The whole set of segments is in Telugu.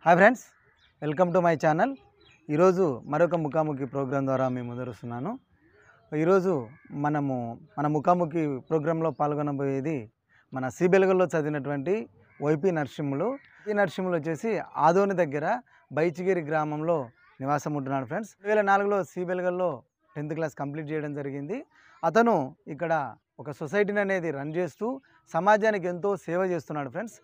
Hi friends, welcome to my channel. ఈరోజు మరొక ముఖాముఖి ప్రోగ్రాం ద్వారా మేము మొదలుస్తున్నాను. ఈరోజు మన ముఖాముఖి ప్రోగ్రాంలో పాల్గొనబోయేది మన సి బెలుగులో చదివినటువంటి వైపీ నరసింహులు. ఈ నరసింహులు వచ్చేసి ఆదోని దగ్గర బైచిగిరి గ్రామంలో నివాసం ఉంటున్నాడు ఫ్రెండ్స్. 2004లో సి బెలుగులో 10th క్లాస్ కంప్లీట్ చేయడం జరిగింది. అతను ఇక్కడ ఒక సొసైటీని అనేది రన్ చేస్తూ సమాజానికి ఎంతో సేవ చేస్తున్నాడు ఫ్రెండ్స్.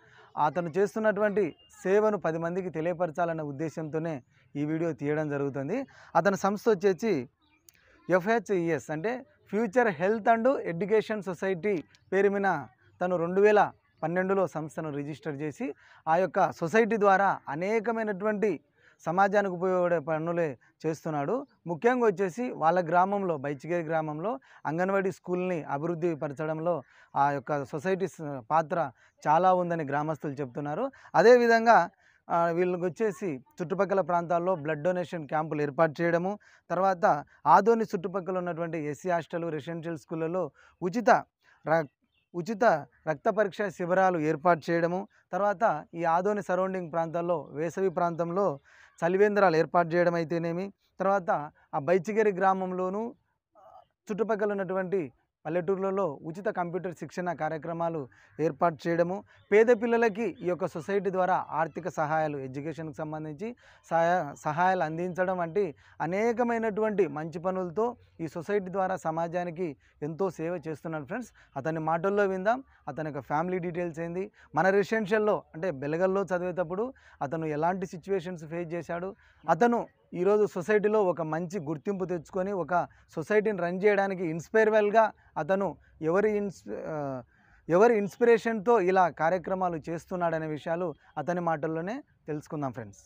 అతను చేస్తున్నటువంటి సేవను 10 మందికి తెలియపరచాలన్న ఉద్దేశంతోనే ఈ వీడియో తీయడం జరుగుతుంది. అతని సంస్థ వచ్చేసి FHES అంటే future health and education society పేరు మీద తను 2012లో సంస్థను రిజిస్టర్ చేసి ఆ యొక్క సొసైటీ ద్వారా అనేకమైనటువంటి సమాజానికి ఉపయోగపడే పనులే చేస్తున్నాడు. ముఖ్యంగా వచ్చేసి వాళ్ళ గ్రామంలో బైచిగిరి గ్రామంలో అంగన్వాడీ స్కూల్ని అభివృద్ధి పరచడంలో ఆ యొక్క సొసైటీ పాత్ర చాలా ఉందని గ్రామస్తులు చెప్తున్నారు. అదేవిధంగా వీళ్ళకి వచ్చేసి చుట్టుపక్కల ప్రాంతాల్లో బ్లడ్ డొనేషన్ క్యాంపులు ఏర్పాటు చేయడము, తర్వాత ఆదోని చుట్టుపక్కల ఉన్నటువంటి ఎస్సీ హాస్టల్ రెసిడెన్షియల్ స్కూళ్ళలో ఉచిత రక్త పరీక్ష శిబిరాలు ఏర్పాటు చేయడము, తర్వాత ఈ ఆదోని సరౌండింగ్ ప్రాంతాల్లో వేసవి ప్రాంతంలో చలివేంద్రాలు ఏర్పాటు చేయడం అయితేనేమి, తర్వాత ఆ బైచిగిరి గ్రామంలోనూ చుట్టుపక్కల ఉన్నటువంటి పల్లెటూర్లలో ఉచిత కంప్యూటర్ శిక్షణ కార్యక్రమాలు ఏర్పాటు చేయడము, పేద పిల్లలకి ఈ యొక్క సొసైటీ ద్వారా ఆర్థిక సహాయాలు ఎడ్యుకేషన్కి సంబంధించి సహాయాలు అందించడం వంటి అనేకమైనటువంటి మంచి పనులతో ఈ సొసైటీ ద్వారా సమాజానికి ఎంతో సేవ చేస్తున్నాడు ఫ్రెండ్స్. అతని మాటల్లో విందాం. అతని యొక్క ఫ్యామిలీ డీటెయిల్స్ ఏంది, మన రెసిడెన్షియల్లో అంటే బెలగల్లో చదివేటప్పుడు అతను ఎలాంటి సిచ్యువేషన్స్ ఫేస్ చేశాడు, అతను ఈరోజు సొసైటీలో ఒక మంచి గుర్తింపు తెచ్చుకొని ఒక సొసైటీని రన్ చేయడానికి ఇన్స్పైరబుల్గా అతను ఎవరి ఇన్స్పిరేషన్తో ఇలా కార్యక్రమాలు చేస్తున్నాడనే విషయాలు అతని మాటల్లోనే తెలుసుకుందాం ఫ్రెండ్స్.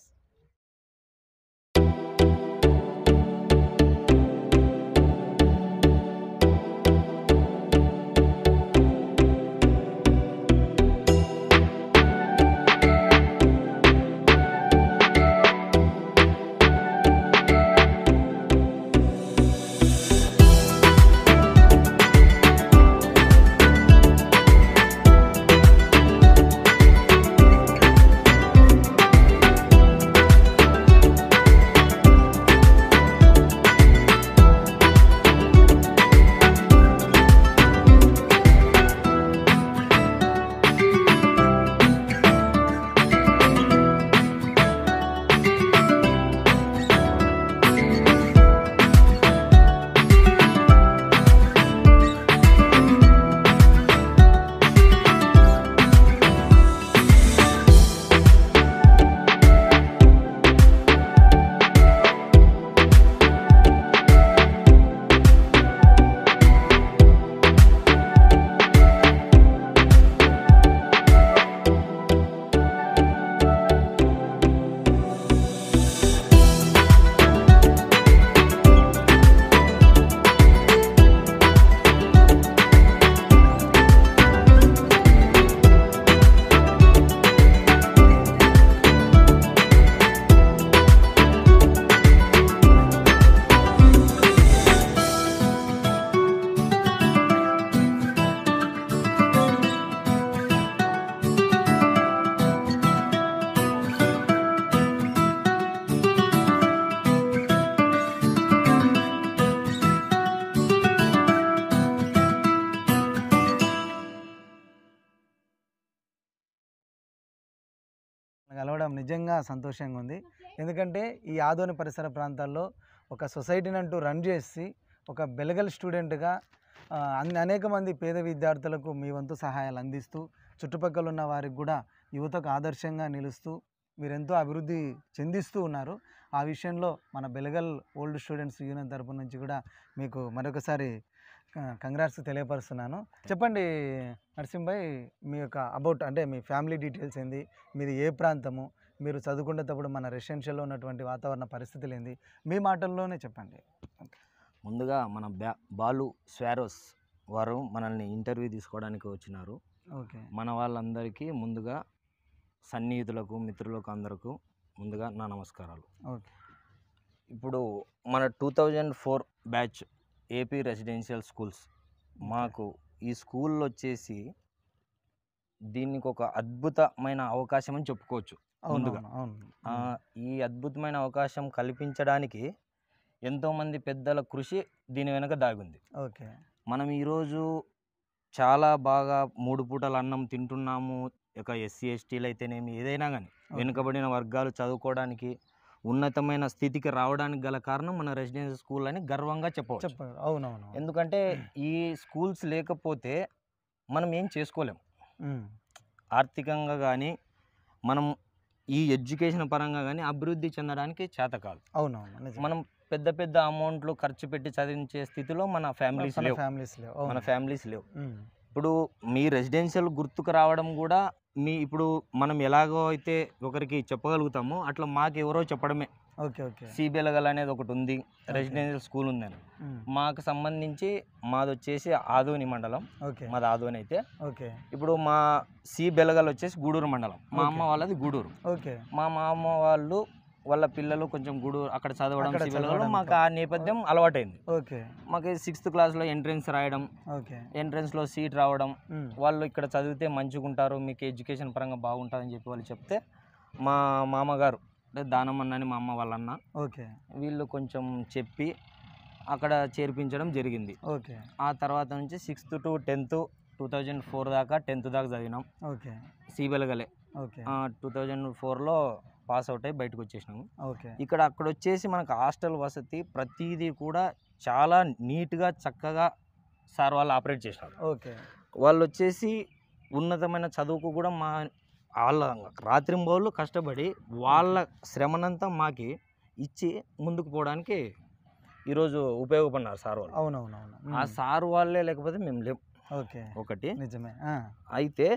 కలవడం నిజంగా సంతోషంగా ఉంది. ఎందుకంటే ఈ ఆదోని పరిసర ప్రాంతాల్లో ఒక సొసైటీని అంటూ రన్ చేసి ఒక బెలగల్ స్టూడెంట్గా అనేక మంది పేద విద్యార్థులకు మీ వంతు సహాయాలు అందిస్తూ చుట్టుపక్కల ఉన్న వారికి కూడా యువతకు ఆదర్శంగా నిలుస్తూ మీరెంతో అభివృద్ధి చెందిస్తూ ఉన్నారు. ఆ విషయంలో మన బెలగల్ ఓల్డ్ స్టూడెంట్స్ యూనియన్ తరపు నుంచి కూడా మీకు మరొకసారి కంగ్రాట్స్ తెలియపరుస్తున్నాను. చెప్పండి నరసింహ్, మీ యొక్క అబౌట్ అంటే మీ ఫ్యామిలీ డీటెయిల్స్ ఏంది, మీది ఏ ప్రాంతము, మీరు చదువుకునేటప్పుడు మన రెసిడెన్షియల్లో ఉన్నటువంటి వాతావరణ పరిస్థితులు ఏంది, మీ మాటల్లోనే చెప్పండి. ముందుగా మన బాలు స్వారోస్ వారు మనల్ని ఇంటర్వ్యూ తీసుకోవడానికి వచ్చినారు. ఓకే, మన వాళ్ళందరికీ ముందుగా సన్నిహితులకు మిత్రులకు అందరికీ ముందుగా నా నమస్కారాలు. ఓకే, ఇప్పుడు మన 2004 బ్యాచ్ ఏపీ రెసిడెన్షియల్ స్కూల్స్ మాకు ఈ స్కూల్లో వచ్చేసి దీనికి ఒక అద్భుతమైన అవకాశం అని చెప్పుకోవచ్చు. ముందుగా అవును. ఆ, ఈ అద్భుతమైన అవకాశం కల్పించడానికి ఎంతోమంది పెద్దల కృషి దీని వెనుక దాగుంది. ఓకే. మనం ఈరోజు చాలా బాగా 3 పూటల అన్నం తింటున్నాము. ఒక ఎస్సీ ఎస్టీలు అయితేనేమి ఏదైనా కానీ వెనుకబడిన వర్గాలు చదువుకోవడానికి ఉన్నతమైన స్థితికి రావడానికి గల కారణం మన రెసిడెన్షియల్ స్కూల్ అని గర్వంగా చెప్పవచ్చు. చెప్పారు. అవునవును. ఎందుకంటే ఈ స్కూల్స్ లేకపోతే మనం ఏం చేసుకోలేం. ఆర్థికంగా కానీ మనం ఈ ఎడ్యుకేషన్ పరంగా కానీ అభివృద్ధి చెందడానికి చేత కాదు. అవునవును. నిజం. మనం పెద్ద పెద్ద అమౌంట్లు ఖర్చు పెట్టి చదివించే స్థితిలో మన ఫ్యామిలీస్ లేవు. మన ఫ్యామిలీస్ లేవు. ఇప్పుడు మీ రెసిడెన్షియల్ గుర్తుకు రావడం కూడా ఇప్పుడు మనం ఎలాగో అయితే ఒకరికి చెప్పగలుగుతామో అట్లా మాకు ఎవరో చెప్పడమే. ఓకే. ఓకే. సిబిఎల్గల్ అనేది ఒకటి ఉంది, రెసిడెన్షియల్ స్కూల్ ఉందని. మాకు సంబంధించి మాది వచ్చేసి ఆదోని మండలం. ఓకే. మాది ఆదోని అయితే ఓకే. ఇప్పుడు మా సిబెలగల్ వచ్చేసి గూడూరు మండలం. మా అమ్మ వాళ్ళది గూడూరు. ఓకే. మా మామ వాళ్ళు వాళ్ళ పిల్లలు కొంచెం గూడూరు అక్కడ చదవడం సిబిఎల్గల్లో మాకు ఆ నేపథ్యం అలవాటైంది. ఓకే. మాకు 6th క్లాస్లో ఎంట్రన్స్ రాయడం, ఓకే. ఎంట్రన్స్లో సీట్ రావడం, వాళ్ళు ఇక్కడ చదివితే మంచిగా ఉంటారు, మీకు ఎడ్యుకేషన్ పరంగా బాగుంటుందని చెప్పి వాళ్ళు చెప్తే మా మామగారు అంటే దానమన్న అని మా అమ్మ వాళ్ళన్న ఓకే. వీళ్ళు కొంచెం చెప్పి అక్కడ చేర్పించడం జరిగింది. ఓకే. ఆ తర్వాత నుంచి 6th to 10th 2004 దాకా 10th దాకా చదివినాం. ఓకే. సిబిఎల్గలే. ఓకే. 2004లో పాస్ అవుట్ అయ్యి బయటకు వచ్చేసినాము. ఓకే. అక్కడ వచ్చేసి మనకు హాస్టల్ వసతి ప్రతిదీ కూడా చాలా నీట్గా చక్కగా సార్ వాళ్ళు ఆపరేట్ చేసినారు. ఓకే. వాళ్ళు వచ్చేసి ఉన్నతమైన చదువుకు కూడా వాళ్ళ రాత్రింబౌళ్ళు కష్టపడి వాళ్ళ శ్రమనంతా మాకి ఇచ్చి ముందుకు పోవడానికి ఈరోజు ఉపయోగపడినారు సార్ వాళ్ళు. అవునవునవును. ఆ సార్ వాళ్ళే లేకపోతే మేము లేం. ఓకే. ఒకటి నిజమే. అయితే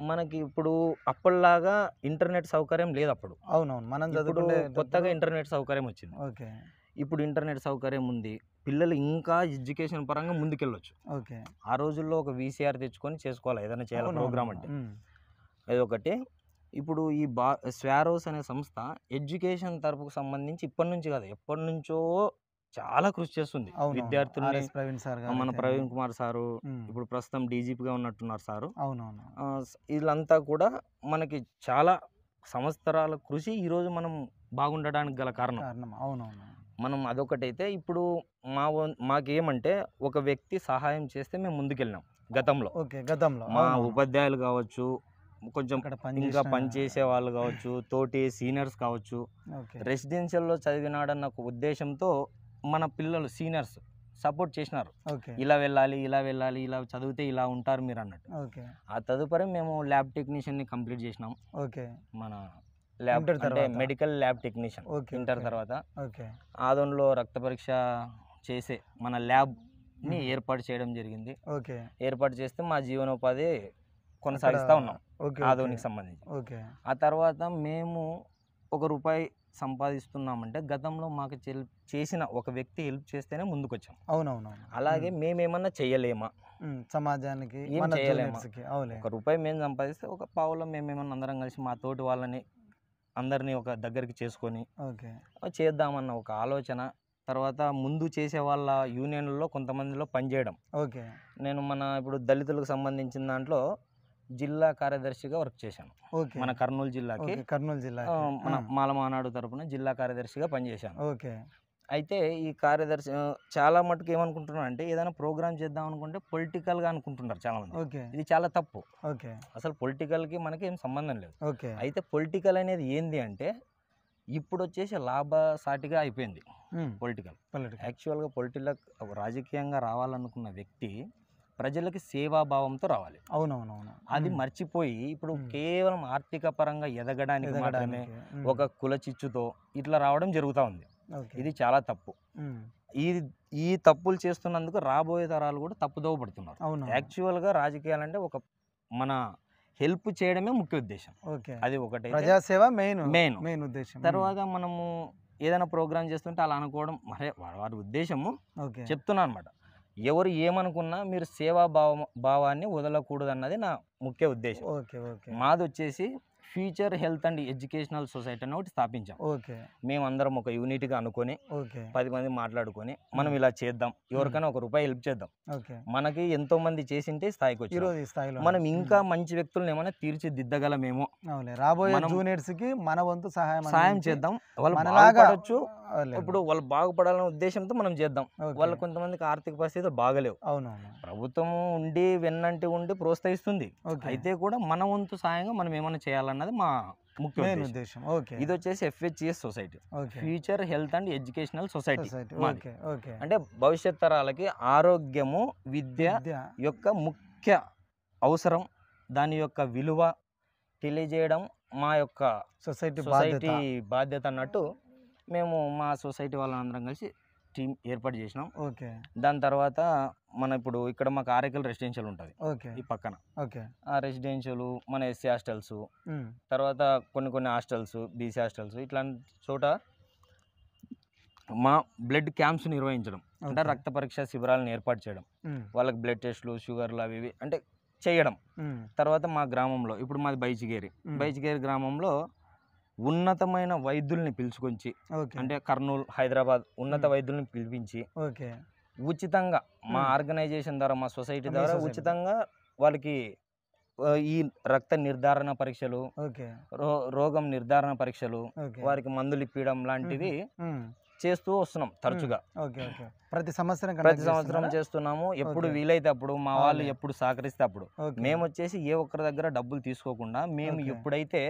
మనకి ఇప్పుడు అప్పటిలాగా ఇంటర్నెట్ సౌకర్యం లేదు అప్పుడు. అవునవును. మనం ఇప్పుడు కొత్తగా ఇంటర్నెట్ సౌకర్యం వచ్చింది. ఓకే. ఇప్పుడు ఇంటర్నెట్ సౌకర్యం ఉంది, పిల్లలు ఇంకా ఎడ్యుకేషన్ పరంగా ముందుకెళ్ళొచ్చు. ఓకే. ఆ రోజుల్లో ఒక వీసీఆర్ తెచ్చుకొని చేసుకోవాలి ఏదైనా చేయాలి ప్రోగ్రామ్ అంటే. అదొకటి. ఇప్పుడు ఈ స్వారోస్ అనే సంస్థ ఎడ్యుకేషన్ తరపుకు సంబంధించి ఇప్పటి నుంచి కాదు ఎప్పటి నుంచో చాలా కృషి చేస్తుంది. విద్యార్థుల్ని మన ప్రవీణ్ కుమార్ సారు ఇప్పుడు ప్రస్తుతం డీజీపీగా ఉన్నట్టున్నారు సారు. అవునవును. వీళ్ళంతా కూడా మనకి చాలా సంవత్సరాల కృషి ఈరోజు మనం బాగుండడానికి గల కారణం. అవునవును. మనం అదొకటైతే ఇప్పుడు మాకేమంటే ఒక వ్యక్తి సహాయం చేస్తే మేము ముందుకెళ్ళినాం గతంలో. ఓకే. గతంలో మా ఉపాధ్యాయులు కావచ్చు, కొంచెం ఇంకా పనిచేసే వాళ్ళు కావచ్చు, తోటి సీనియర్స్ కావచ్చు, రెసిడెన్షియల్లో చదివినాడన్న ఒక ఉద్దేశంతో మన పిల్లలు సీనియర్స్ సపోర్ట్ చేసినారు. ఇలా వెళ్ళాలి, ఇలా వెళ్ళాలి, ఇలా చదివితే ఇలా ఉంటారు మీరు అన్నట్టు. ఆ తదుపరి మేము ల్యాబ్ టెక్నీషియన్ని కంప్లీట్ చేసినాం. మన ల్యాబ్ అంటే మెడికల్ ల్యాబ్ టెక్నీషియన్ ఇంటర్ తర్వాత ఆదోన్లో రక్త పరీక్ష చేసే మన ల్యాబ్ని ఏర్పాటు చేయడం జరిగింది. ఏర్పాటు చేస్తే మా జీవనోపాధి కొనసాగిస్తూ ఉన్నాం ఆదోనికి సంబంధించి. ఆ తర్వాత మేము ₹1 సంపాదిస్తున్నామంటే గతంలో మాకు చేసిన ఒక వ్యక్తి హెల్ప్ చేస్తేనే ముందుకు వచ్చాం. అవునవును. అలాగే మేమేమన్నా చేయలేమా, సమాజానికి ఏం చేయలేమా? ₹1 మేము సంపాదిస్తే ఒక పావులో మేమేమన్నా అందరం కలిసి మా తోటి వాళ్ళని అందరినీ ఒక దగ్గరికి చేసుకొని చేద్దామన్న ఒక ఆలోచన. తర్వాత ముందు చేసే వాళ్ళ యూనియన్లలో కొంతమందిలో పనిచేయడం. నేను ఇప్పుడు దళితులకు సంబంధించిన దాంట్లో జిల్లా కార్యదర్శిగా వర్క్ చేశాను. మన కర్నూలు జిల్లాకి మన మాలమానాడు తరపున జిల్లా కార్యదర్శిగా పనిచేశాను. అయితే ఈ కార్యదర్శి చాలా మటుకు ఏమనుకుంటున్నారు అంటే ఏదైనా ప్రోగ్రామ్ చేద్దాం అనుకుంటే పొలిటికల్గా అనుకుంటున్నారు చాలా మంది. ఇది చాలా తప్పు. అసలు పొలిటికల్కి మనకి ఏం సంబంధం లేదు. అయితే పొలిటికల్ అనేది ఏంది అంటే ఇప్పుడు వచ్చేసి లాభసాటిగా అయిపోయింది పొలిటికల్. యాక్చువల్గా రాజకీయంగా రావాలనుకున్న వ్యక్తి ప్రజలకి సేవాభావంతో రావాలి. అవునవునవును. అది మర్చిపోయి ఇప్పుడు కేవలం ఆర్థిక పరంగా ఎదగడానికి మాత్రమే ఒక కుల చిచ్చుతో ఇట్లా రావడం జరుగుతూ ఉంది. ఇది చాలా తప్పు. ఈ తప్పులు చేస్తున్నందుకు రాబోయే తరాలు కూడా తప్పుదోవ పడుతున్నారు. యాక్చువల్గా రాజకీయాలంటే మన హెల్ప్ చేయడమే ముఖ్య ఉద్దేశం. అది ఒకటి ప్రజాసేవ మెయిన్ ఉద్దేశం. తర్వాత మనము ఏదైనా ప్రోగ్రామ్ చేస్తుంటే అలా అనుకోవడం వారి ఉద్దేశము చెప్తున్నా అనమాట. ఎవరు ఏమనుకున్నా మీరు సేవా భావాన్ని వదలకూడదు అన్నది నా ముఖ్య ఉద్దేశం. మాది వచ్చేసి future health and educational society అని ఒకటి స్థాపించాం. ఓకే. మేమందరం ఒక యూనిట్గా అనుకొని ఓకే. 10 మంది మాట్లాడుకొని మనం ఇలా చేద్దాం, ఎవరికైనా ₹1 హెల్ప్ చేద్దాం. ఓకే. మనకి ఎంతో మంది చేసింటే స్థాయికి వచ్చి ఈరోజు ఈ స్థాయిలో మనం ఇంకా మంచి వ్యక్తులను ఏమైనా తీర్చిదిద్దగలమేమో, రాబోయే మనం జూనియర్స్ కి మన వంతు సహాయం సాయం చేద్దాం. వాళ్ళు మనలాగా బాగుపడొచ్చు, ఇప్పుడు వాళ్ళు బాగుపడాలనే ఉద్దేశంతో మనం చేద్దాం. వాళ్ళ కొంతమందికి ఆర్థిక పరిస్థితులు బాగలేవు, అవునవును. ప్రభుత్వం ఉండి వెన్నంటి ఉండి ప్రోత్సహిస్తుంది. అయితే కూడా మన వంతు సాయంగా మనం ఏమైనా చేయాలన్నది మా ముఖ్య ఉద్దేశం. ఇది వచ్చేసి FHES society, future health and educational society. అంటే భవిష్యత్ తరాలకి ఆరోగ్యము విద్య యొక్క ముఖ్య అవసరం, దాని యొక్క విలువ తెలియజేయడం మా యొక్క సొసైటీ బాధ్యత అన్నట్టు మేము మా సొసైటీ వాళ్ళందరం కలిసి టీం ఏర్పాటు చేసినాం. దాని తర్వాత ఇప్పుడు ఇక్కడ మాకు ఆరేకల్ రెసిడెన్షియల్ ఉంటుంది ఈ పక్కన. ఆ రెసిడెన్షియల్ మన SC హాస్టల్స్, తర్వాత కొన్ని హాస్టల్స్, BC హాస్టల్స్, ఇట్లాంటి చోట మా బ్లడ్ క్యాంప్స్ నిర్వహించడం, అంటే రక్త పరీక్ష శిబిరాలను ఏర్పాటు చేయడం, వాళ్ళకి బ్లడ్ టెస్టులు, షుగర్లు అవి అంటే చేయడం. తర్వాత మా గ్రామంలో, ఇప్పుడు మాది బైచిగేరి గ్రామంలో ఉన్నతమైన వైద్యుల్ని పిలుచుకొచ్చి, అంటే కర్నూలు, హైదరాబాద్ ఉన్నత వైద్యుల్ని పిలిపించి ఉచితంగా మా ఆర్గనైజేషన్ ద్వారా, మా సొసైటీ ద్వారా ఉచితంగా వాళ్ళకి ఈ రక్త నిర్ధారణ పరీక్షలు, రోగం నిర్ధారణ పరీక్షలు, వారికి మందులు ఇప్పించడం లాంటివి చేస్తూ వస్తున్నాం తరచుగా. ప్రతి సంవత్సరం చేస్తున్నాము. ఎప్పుడు వీలైతే అప్పుడు, మా వాళ్ళు ఎప్పుడు సహకరిస్తే అప్పుడు. మేము వచ్చేసి ఏ ఒక్కరి దగ్గర డబ్బులు తీసుకోకుండా, మేము ఎప్పుడైతే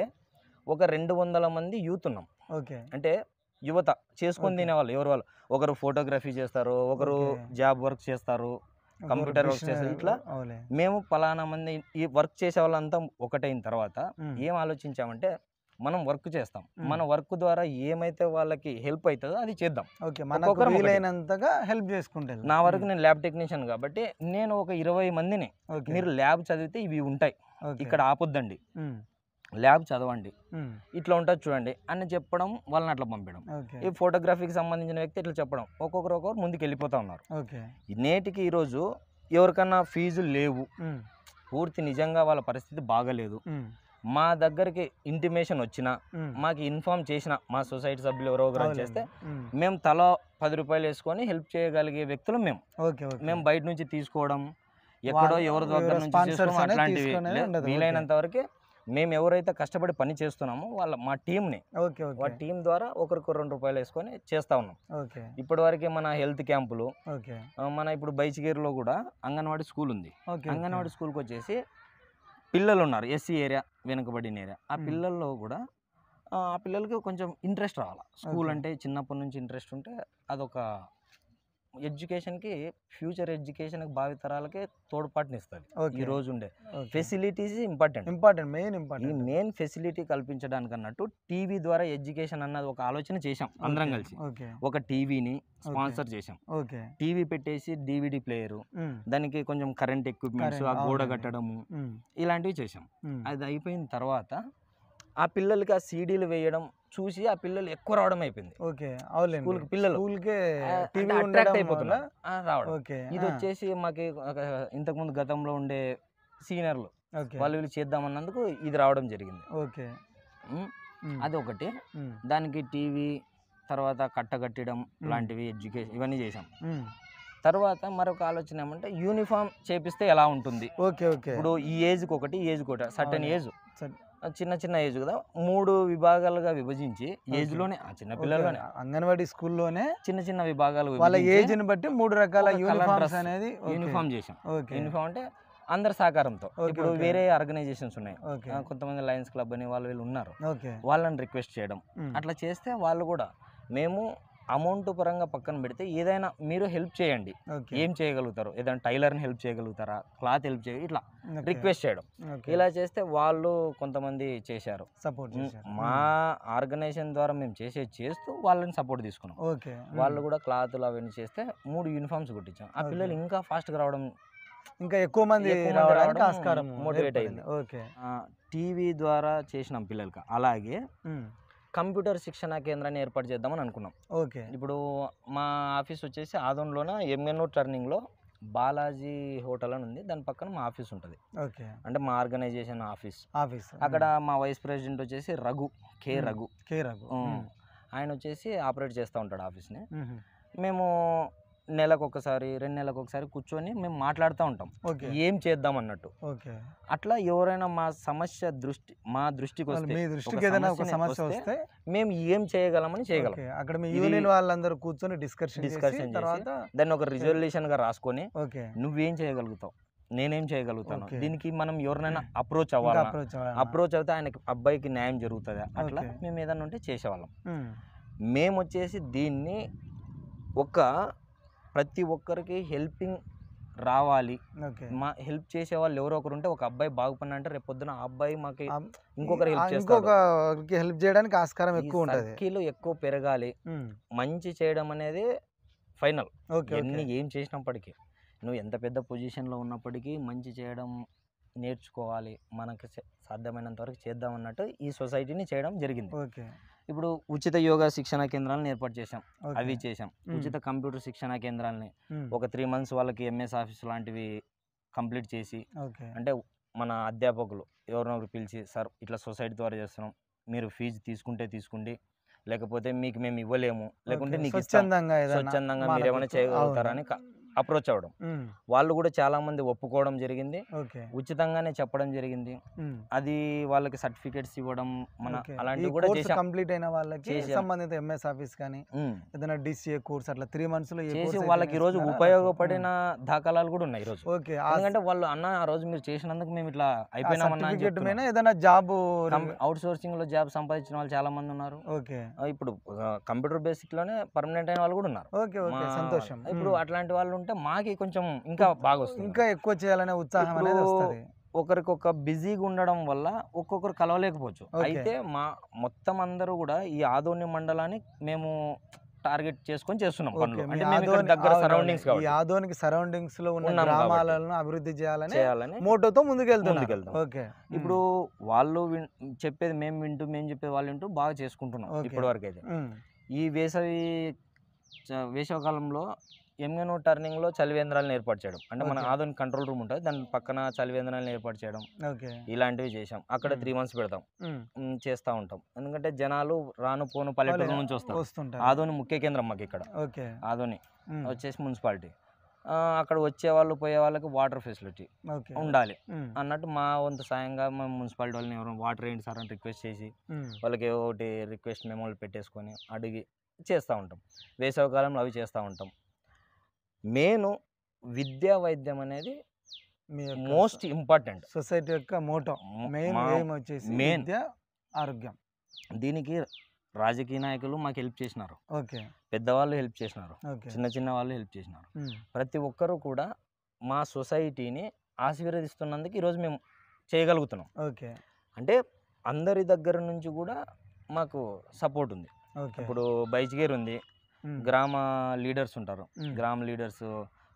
ఒక 200 మంది యూత్ ఉన్నాం, అంటే యువత చేసుకొని తినేవాళ్ళు, ఎవరు వాళ్ళు, ఒకరు ఫోటోగ్రఫీ చేస్తారు, ఒకరు జాబ్ వర్క్ చేస్తారు, కంప్యూటర్ వర్క్ చేస్తారు. ఇట్లా మేము పలానా మంది ఈ వర్క్ చేసే వాళ్ళంతా ఒకటైన తర్వాత ఏం ఆలోచించామంటే, మనం వర్క్ చేస్తాం, మన వర్క్ ద్వారా ఏమైతే వాళ్ళకి హెల్ప్ అవుతుందో అది చేద్దాం. హెల్ప్ చేసుకుంటాం. నా వరకు నేను ల్యాబ్ టెక్నీషియన్ కాబట్టి నేను ఒక 20 మందిని, మీరు ల్యాబ్ చదివితే ఇవి ఉంటాయి, ఇక్కడ ఆపొద్దండి, ల్యాబ్ చదవండి, ఇట్లా ఉంటుంది చూడండి అని చెప్పడం, వాళ్ళని అట్లా పంపడం. ఈ ఫోటోగ్రఫీకి సంబంధించిన వ్యక్తి ఇట్లా చెప్పడం, ఒక్కొక్కరు ముందుకు వెళ్ళిపోతూ ఉన్నారు. నేటికి ఈరోజు ఎవరికన్నా ఫీజులు లేవు, పూర్తి నిజంగా వాళ్ళ పరిస్థితి బాగలేదు, మా దగ్గరికి ఇంటిమేషన్ వచ్చినా, మాకు ఇన్ఫార్మ్ చేసిన మా సొసైటీ సభ్యులు ఎవరో ఒకరు చేస్తే మేము తలా ₹10 వేసుకొని హెల్ప్ చేయగలిగే వ్యక్తులు మేము బయట నుంచి తీసుకోవడం, ఎక్కడో ఎవరి దగ్గర నుంచి తీసుకోవడం అట్లాంటివి వీలైనంత వరకు మేము ఎవరైతే కష్టపడి పని చేస్తున్నామో మా టీంని, టీం ద్వారా ఒకరికి ₹2 వేసుకొని చేస్తా ఉన్నాం. ఇప్పటి వరకే మన హెల్త్ క్యాంపులు, ఇప్పుడు బైచిగేరిలో కూడా అంగన్వాడీ స్కూల్ ఉంది. అంగన్వాడీ స్కూల్కి వచ్చేసి పిల్లలు ఉన్నారు, SC ఏరియా, వెనుకబడిన ఏరియా. ఆ పిల్లల్లో కూడా ఆ పిల్లలకి కొంచెం ఇంట్రెస్ట్ రావాలి, స్కూల్ అంటే చిన్నప్పటి నుంచి ఇంట్రెస్ట్ ఉంటే అదొక ఎడ్యుకేషన్కి, ఫ్యూచర్ ఎడ్యుకేషన్కి, భావితరాలకే తోడ్పాటునిస్తుంది. ఈ రోజు ఉండే ఫెసిలిటీస్ ఇంపార్టెంట్. ఈ మెయిన్ ఫెసిలిటీ కల్పించడానికి అన్నట్టు టీవీ ద్వారా ఎడ్యుకేషన్ అన్నది ఒక ఆలోచన చేశాం అందరం కలిసి. ఒక టీవీని స్పాన్సర్ చేశాం, టీవీ పెట్టేసి DVD ప్లేయరు, దానికి కొంచెం కరెంట్ ఎక్విప్మెంట్స్, ఆ గోడ కట్టడము, ఇలాంటివి చేశాం. అది అయిపోయిన తర్వాత ఆ పిల్లలకి ఆ CDలు వేయడం చూసి ఆ పిల్లలు ఎక్కువ రావడం అయిపోయింది. పిల్లలు అట్రాక్ట్ అయిపోతున్నారు రావడం. ఇది వచ్చేసి మాకు ఇంతకుముందు గతంలో ఉండే సీనియర్లు వీళ్ళు చేద్దామన్నందుకు ఇది రావడం జరిగింది. అది ఒకటి. దానికి టీవీ, తర్వాత కట్టడం లాంటివి, ఎడ్యుకేషన్, ఇవన్నీ చేసాం. తర్వాత మరొక ఆలోచన ఏమంటే, యూనిఫామ్ చేపిస్తే ఎలా ఉంటుంది. ఇప్పుడు ఈ ఏజ్కి ఒకటి, సర్టెన్ ఏజ్, చిన్న ఏజ్ కదా, 3 విభాగాలుగా విభజించి, ఏజ్ లోనే చిన్న పిల్లల్లోనే అంగన్వాడీ స్కూల్లోనే చిన్న విభాగాలు, వాళ్ళ ఏజ్ ని బట్టి 3 రకాల యూనిఫామ్ చేసాం. యూనిఫామ్ అంటే అందరి సహకారంతో. ఇప్పుడు వేరే ఆర్గనైజేషన్స్ ఉన్నాయి, కొంతమంది లయన్స్ క్లబ్ అని వీళ్ళు ఉన్నారు, వాళ్ళని రిక్వెస్ట్ చేయడం, అట్లా చేస్తే వాళ్ళు కూడా, మేము అమౌంట్ పరంగా పక్కన పెడితే ఏదైనా మీరు హెల్ప్ చేయండి, ఏం చేయగలుగుతారు, ఏదైనా టైలర్ని హెల్ప్ చేయగలుగుతారా, క్లాత్ హెల్ప్ ఇట్లా రిక్వెస్ట్ చేయడం. ఇలా చేస్తే వాళ్ళు కొంతమంది చేశారు, సపోర్ట్. మా ఆర్గనైజేషన్ ద్వారా మేము చేస్తూ వాళ్ళని సపోర్ట్ తీసుకున్నాం. వాళ్ళు కూడా క్లాత్లు అవన్నీ చేస్తే 3 యూనిఫామ్స్ కుట్టించాం. ఆ పిల్లలు ఇంకా ఫాస్ట్గా రావడం, ఇంకా ఎక్కువ మంది రావడానికి ఆస్కారం, మోటివేట్ అయింది. టీవీ ద్వారా చేసినాం పిల్లలకి. అలాగే కంప్యూటర్ శిక్షణ కేంద్రాన్ని ఏర్పాటు చేద్దామని అనుకున్నాం. ఇప్పుడు మా ఆఫీస్ వచ్చేసి ఆదోన్లోన MNO టర్నింగ్లో బాలాజీ హోటల్ అని ఉంది, దాని పక్కన మా ఆఫీస్ ఉంటుంది. ఓకే. అంటే మా ఆర్గనైజేషన్ ఆఫీస్. అక్కడ మా వైస్ ప్రెసిడెంట్ వచ్చేసి రఘు, కే రఘు. ఆయన వచ్చేసి ఆపరేట్ చేస్తూ ఉంటాడు ఆఫీస్ని. మేము నెలకొకసారి 2 నెలలకు ఒకసారి కూర్చొని మేము మాట్లాడుతూ ఉంటాం ఏం చేద్దాం అన్నట్టు. అట్లా ఎవరైనా మా దృష్టికి వస్తే మేము ఏం చేయగలమని చేయగలం. అక్కడ మీ యూనియన్ వాళ్ళందరూ కూర్చొని డిస్కషన్ చేసి దాన్ని ఒక రిజల్యూషన్ గా రాసుకొని నువ్వేం చేయగలుగుతావు, నేనేం చేయగలుగుతాను, దీనికి మనం ఎవరినైనా అప్రోచ్ అవ్వాలి, అప్రోచ్ అయితే ఆయనకి అబ్బాయికి న్యాయం జరుగుతుందా, అట్లా మేము ఏదైనా ఉంటే చేసేవాళ్ళం. మేము వచ్చేసి దీన్ని ప్రతి ఒక్కరికి హెల్పింగ్ రావాలి, మా హెల్ప్ చేసే వాళ్ళు ఎవరో ఒకరు ఉంటే, ఒక అబ్బాయి బాగుపడిన అంటే రేపు పొద్దున ఆ అబ్బాయి మాకు ఇంకొకరు హెల్ప్ చేయడానికి ఆస్కారం ఎక్కువ ఉంటుంది, సర్కిల్ ఎక్కువ పెరగాలి. మంచి చేయడం అనేది ఫైనల్. ఏం చేసినప్పటికీ నువ్వు ఎంత పెద్ద పొజిషన్లో ఉన్నప్పటికీ మంచి చేయడం నేర్చుకోవాలి, మనకు సాధ్యమైనంత వరకు చేద్దాం అన్నట్టు ఈ సొసైటీని చేయడం జరిగింది. ఇప్పుడు ఉచిత యోగా శిక్షణ కేంద్రాలను ఏర్పాటు చేసాం, అవి చేసాం. ఉచిత కంప్యూటర్ శిక్షణ కేంద్రాలని ఒక 3 months వాళ్ళకి ఎంఎస్ ఆఫీస్ లాంటివి కంప్లీట్ చేసి, అంటే మన అధ్యాపకులు ఎవరినొకరు పిలిచి, సార్ ఇట్లా సొసైటీ ద్వారా చేస్తున్నాం, మీరు ఫీజు తీసుకుంటే తీసుకోండి, లేకపోతే మీకు మేము ఇవ్వలేము, లేకుంటే నీకు స్వచ్ఛందంగా మీరు ఏమైనా చేయగలుగుతారని అప్రోచ్ అవ్వడం. వాళ్ళు కూడా చాలా మంది ఒప్పుకోవడం జరిగింది, ఉచితంగానే చెప్పడం జరిగింది. అది వాళ్ళకి సర్టిఫికేట్స్ ఇవ్వడం మన అలాంటివి కూడా చేసాం. కంప్లీట్ అయిన వాళ్ళకి సంబంధిత ఎంఎస్ ఆఫీస్ కానీ ఏదైనా డిసిఏ కోర్స్ అట్లా 3 months లో చేసి వాళ్ళకి ఈ రోజు ఉపయోగపడిన దాఖలాలు కూడా ఉన్నాయి. ఈ రోజు ఎందుకంటే వాళ్ళు అన్న ఆ రోజు మీరు చేసినందుకు మేము ఇట్లా అయిపోయినామన్నా, ఏదైనా జాబ్ అవుట్ సోర్సింగ్ లో జాబ్ సంపాదించిన వాళ్ళు చాలా మంది ఉన్నారు. ఇప్పుడు కంప్యూటర్ బేసిక్ లోనే పర్మనెంట్ అయిన వాళ్ళు కూడా ఉన్నారు. సంతోషం. ఇప్పుడు అట్లాంటి వాళ్ళు ఉంటే మాకి కొంచెం ఇంకా బాగా వస్తుంది, ఇంకా ఎక్కువ చేయాలనే ఉత్సాహం అనేది వస్తుంది. ఒకరికొక బిజీగా ఉండడం వల్ల ఒక్కొక్కరు కలవలేకపోవచ్చు. అయితే మా మొత్తం అందరూ కూడా ఈ ఆదోని మండలాన్ని మేము టార్గెట్ చేసుకొని చేస్తున్నాం పనులు. అంటే మేము దగ్గర సరౌండింగ్స్ కాబట్టి ఆదోనికి సరౌండింగ్స్ లో ఉన్న గ్రామాలను అభివృద్ధి చేయాలని మోటోతో ముందుకెళ్తాం. ఇప్పుడు వాళ్ళు చెప్పేది మేము వింటూ, మేము చెప్పేది వాళ్ళు వింటూ బాగా చేసుకుంటున్నాం ఇప్పటి వరకు అయితే. ఈ వేసవికాలంలో ఎంగనూ టర్నింగ్లో చలివేంద్రాలను ఏర్పాటు చేయడం, అంటే మన ఆదోని కంట్రోల్ రూమ్ ఉంటుంది, దాని పక్కన చలివేంద్రాలను ఏర్పాటు చేయడం, ఇలాంటివి చేసాం. అక్కడ 3 months పెడతాం, చేస్తూ ఉంటాం. ఎందుకంటే జనాలు రాను పోను పల్లెటూరు నుంచి వస్తారు. ఆదోని ముఖ్య కేంద్రం మాకు ఇక్కడ, ఆదోని వచ్చేసి మున్సిపాలిటీ. అక్కడ వచ్చే వాళ్ళు పోయే వాళ్ళకి వాటర్ ఫెసిలిటీ ఉండాలి అన్నట్టు మా వంతు సాయంగా మేము మున్సిపాలిటీ వాళ్ళని ఎవరైనా వాటర్ ఏంటి సార్ అని రిక్వెస్ట్ చేసి వాళ్ళకి ఒకటి రిక్వెస్ట్ మెమోలు పెట్టేసుకొని అడిగి చేస్తూ ఉంటాం. వేసవికాలంలో అవి చేస్తూ ఉంటాం. మెయిన్ విద్యా వైద్యం అనేది మోస్ట్ ఇంపార్టెంట్, సొసైటీ యొక్క మోటో, మెయిన్ వచ్చేసి విద్య ఆరోగ్యం. దీనికి రాజకీయ నాయకులు మాకు హెల్ప్ చేసినారు, పెద్దవాళ్ళు హెల్ప్ చేసినారు, చిన్న వాళ్ళు హెల్ప్ చేసినారు. ప్రతి ఒక్కరూ కూడా మా సొసైటీని ఆశీర్వదిస్తున్నందుకు ఈరోజు మేము చేయగలుగుతున్నాం. అంటే అందరి దగ్గర నుంచి కూడా మాకు సపోర్ట్ ఉంది. ఇప్పుడు బైజ్గేర్ ఉంది, గ్రామ లీడర్స్ ఉంటారు, గ్రామ లీడర్స్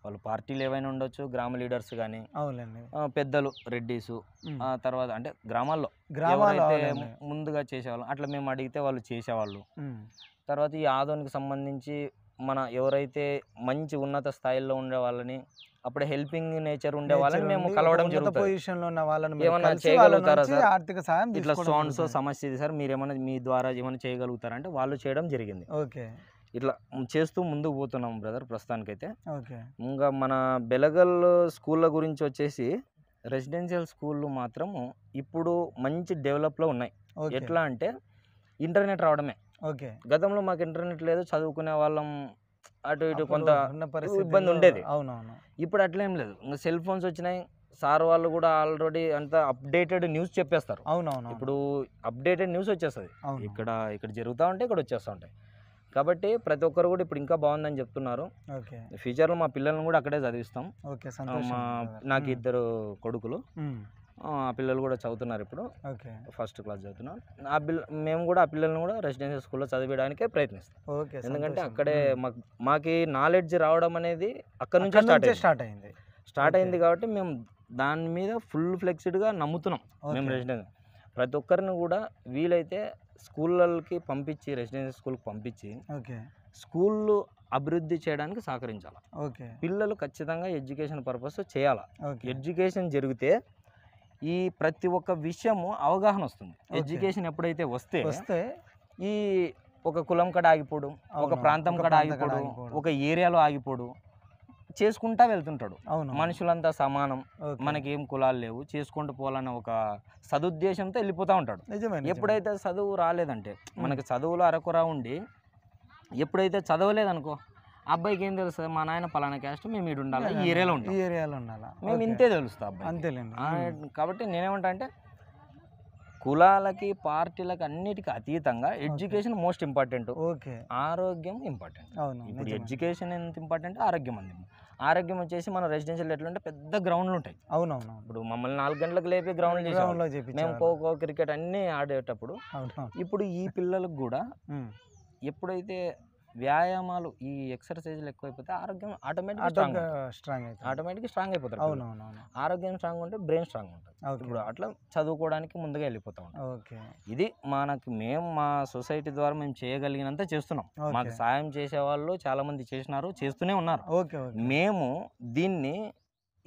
వాళ్ళు పార్టీలు ఏవైనా ఉండొచ్చు, గ్రామ లీడర్స్ కానీ పెద్దలు రెడ్డిస్, తర్వాత అంటే గ్రామాల్లో ఎవరైతే ముందుగా చేసేవాళ్ళు అట్లా మేము అడిగితే వాళ్ళు చేసేవాళ్ళు. తర్వాత ఈ ఆదోనికి సంబంధించి మన ఎవరైతే మంచి ఉన్నత స్థాయిలో ఉండే వాళ్ళని, అప్పుడు హెల్పింగ్ నేచర్ ఉండే వాళ్ళని మేము కలవడం జరుగుతుంది. ఏమన్నా చేయగలుగుతారా సార్, ఆర్థిక సాయం ఇట్లా సో సమస్య ఇది సార్, మీరు ఏమైనా మీ ద్వారా ఏమైనా చేయగలుగుతారంటే వాళ్ళు చేయడం జరిగింది. ఇట్లా చేస్తూ ముందుకు పోతున్నాం బ్రదర్ ప్రస్తుతానికైతే. ఇంకా మన బెలగల్ స్కూళ్ళ గురించి వచ్చేసి రెసిడెన్షియల్ స్కూళ్ళు మాత్రము ఇప్పుడు మంచి డెవలప్లో ఉన్నాయి. ఎట్లా అంటే ఇంటర్నెట్ రావడమే. గతంలో మాకు ఇంటర్నెట్ లేదు, చదువుకునే వాళ్ళం అటు ఇటు కొంత ఇబ్బంది ఉండేది. ఇప్పుడు అట్లేం లేదు, ఇంకా సెల్ ఫోన్స్ వచ్చినాయి. సార్ వాళ్ళు కూడా ఆల్రెడీ అంతా అప్డేటెడ్ న్యూస్ చెప్పేస్తారు. ఇప్పుడు అప్డేటెడ్ న్యూస్ వచ్చేస్తుంది, ఇక్కడ జరుగుతూ ఉంటే ఇక్కడ వచ్చేస్తూ ఉంటాయి. కాబట్టి ప్రతి ఒక్కరు కూడా ఇప్పుడు ఇంకా బాగుందని చెప్తున్నారు. ఫ్యూచర్లో మా పిల్లల్ని కూడా అక్కడే చదివిస్తాం. నాకు 2 కొడుకులు, ఆ పిల్లలు కూడా చదువుతున్నారు, ఇప్పుడు ఫస్ట్ క్లాస్ చదువుతున్నారు. మేము కూడా ఆ పిల్లల్ని కూడా రెసిడెన్షియల్ స్కూల్లో చదివించడానికే ప్రయత్నిస్తాం. ఎందుకంటే అక్కడే మాకు నాలెడ్జ్ రావడం అనేది అక్కడ నుంచి స్టార్ట్ అయింది కాబట్టి మేము దాని మీద ఫుల్ ఫ్లెక్సిడ్గా నమ్ముతున్నాం. మేము రెసిడెన్షియల్ ప్రతి ఒక్కరిని కూడా వీలైతే స్కూళ్ళకి పంపించి, రెసిడెన్షియల్ స్కూల్కి పంపించి స్కూళ్ళు అభివృద్ధి చేయడానికి సహకరించాలి. ఓకే. పిల్లలు ఖచ్చితంగా ఎడ్యుకేషన్ పర్పస్ చేయాలి. ఓకే. ఎడ్యుకేషన్ జరిగితే ఈ ప్రతి ఒక్క విషయము అవగాహన వస్తుంది. ఓకే. ఎడ్యుకేషన్ ఎప్పుడైతే వస్తే వస్తే ఈ ఒక కులం కాడ ఆగిపోడు, ఒక అవును. ప్రాంతం ఒక కాడ ప్రాంతం కాడ ఆగిపోడు, ఆగిపోడు. ఒక ఏరియాలో ఆగిపోడు, చేసుకుంటా వెళ్తుంటాడు. అవును. మనుషులంతా సమానం, ఓకే. మనకేం కులాలు లేవు, చేసుకుంటూ పోవాలన్న ఒక సదుద్దేశంతో వెళ్ళిపోతూ ఉంటాడు. నిజమే. ఎప్పుడైతే చదువు రాలేదంటే, మనకి చదువులో అరకొర ఉండి ఎప్పుడైతే చదవలేదనుకో, అబ్బాయికి ఏం తెలుస్తుంది, మా నాయన పలానా క్యాస్ట్, మేము ఇటు ఉండాలి, ఈ ఏరియాలో ఉంటాం, ఈ ఏరియాలో ఉండాలా, మేము ఇంతే తెలుస్తుంది అబ్బాయి. అంతేలేండి. కాబట్టి నేనేమంటా అంటే కులాలకి పార్టీలకి అన్నిటికీ అతీతంగా ఎడ్యుకేషన్ మోస్ట్ ఇంపార్టెంట్. ఓకే. ఆరోగ్యం ఇంపార్టెంట్. అవును. ఇప్పుడు నిజమే. ఎడ్యుకేషన్ ఎంత ఇంపార్టెంట్, ఆరోగ్యం అంది. ఆరోగ్యం వచ్చేసి మన రెసిడెన్షియల్ ఎట్లా అంటే పెద్ద గ్రౌండ్లు ఉంటాయి. అవునవును. ఇప్పుడు మమ్మల్ని 4 గంటలకు లేపి గ్రౌండ్లు చేసాం, గ్రౌండ్లో మేము చేపించాలి. ఖోఖో క్రికెట్ అన్నీ ఆడేటప్పుడు. అవును. ఇప్పుడు ఈ పిల్లలకు కూడా ఉమ్. ఎప్పుడైతే వ్యాయామాలు ఈ ఎక్సర్సైజ్లు ఎక్కువైపోతే ఆరోగ్యం ఆటోమేటిక్గా స్ట్రాంగ్ స్ట్రాంగ్ అవుతుంది. ఆటోమేటిక్గా స్ట్రాంగ్ అయిపోతారు. అవునవునవును. ఆరోగ్యం స్ట్రాంగ్ ఉంటే బ్రెయిన్ స్ట్రాంగ్ ఉంటుంది. ఓకే. ఇప్పుడు అట్లా చదువుకోవడానికి ముందుగా వెళ్ళిపోతా ఉంటాం. ఓకే. ఇది మేము మా సొసైటీ ద్వారా మేము చేయగలిగినంత చేస్తున్నాం. ఓకే. మాకు సాయం చేసేవాళ్ళు చాలామంది చేసినారు, చేస్తూనే ఉన్నారు. ఓకే. ఓకే. మేము దీన్ని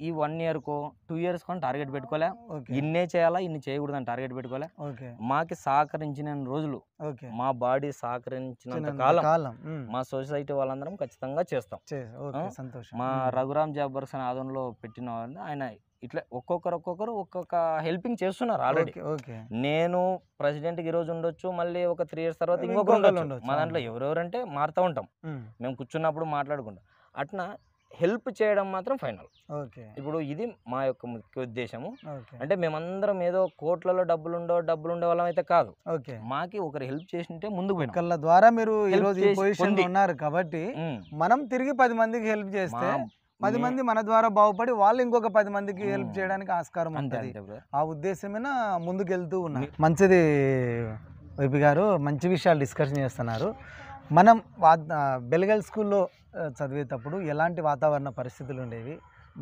ఈ 1 ఇయర్కో 2 ఇయర్స్కో టార్గెట్ పెట్టుకోలే, ఓకే. ఇన్నే చేయాలా ఇన్ని చేయకూడదని టార్గెట్ పెట్టుకోలే. ఓకే. మాకి సహకరించిన రోజులు, ఓకే. మా బాడీ సహకరించినంత చిన్న కాలం కాలం. మా సొసైటీ వాళ్ళందరం ఖచ్చితంగా చేస్తాం. ఓకే. ఆ? సంతోషం. మా రఘురామ్ జాబర్స్ అనే ఆదంలో పెట్టిన వాళ్ళు ఆయన ఇట్లా ఒక్కొక్కరు ఒక్కొక్క హెల్పింగ్ చేస్తున్నారు ఆల్రెడీ. ఓకే. ఓకే. నేను ప్రెసిడెంట్కి ఈరోజు ఉండొచ్చు, మళ్ళీ ఒక 3 ఇయర్స్ తర్వాత ఇంకొకరు ఇంకొకరు ఉండొచ్చు. ఉండొచ్చు. మా దాంట్లో ఎవరెవరంటే మారుతూ ఉంటాం, ఉమ్. మేము కూర్చున్నప్పుడు మాట్లాడుకుంటాం. అట్లా హెల్ప్ చేయడం మాత్రం ఫైనల్. ఓకే. ఇప్పుడు ఇది మా యొక్క ముఖ్య ఉద్దేశము. ఓకే. అంటే మేమందరం ఏదో కోట్లలో డబ్బులుండే వాళ్ళం అయితే కాదు. ఓకే. మాకి ఒకరు హెల్ప్ చేసింటే ముందుకు పోయినాం. ఒకళ్ళ ద్వారా మీరు ఈ Help రోజు ఈ చేసి పొజిషన్ పొంది. ఉన్నారు కాబట్టి ఉమ్. మనం తిరిగి 10 మందికి హెల్ప్ చేస్తే మా- 10 మంది మన ద్వారా బాగుపడి వాళ్ళు ఇంకొక 10 మందికి హెల్ప్ చేయడానికి ఆస్కారం అంతే ఉంటుంది. అంతే బ్రదర్. ఆ ఉద్దేశమేనా ముందుకెళ్తూ ఉన్నారు. మంచిది వైపి గారు, మంచి విషయాలు డిస్కషన్ చేస్తున్నారు. మనం బెలగల్ స్కూల్లో చదివేటప్పుడు ఎలాంటి వాతావరణ పరిస్థితులు ఉండేవి,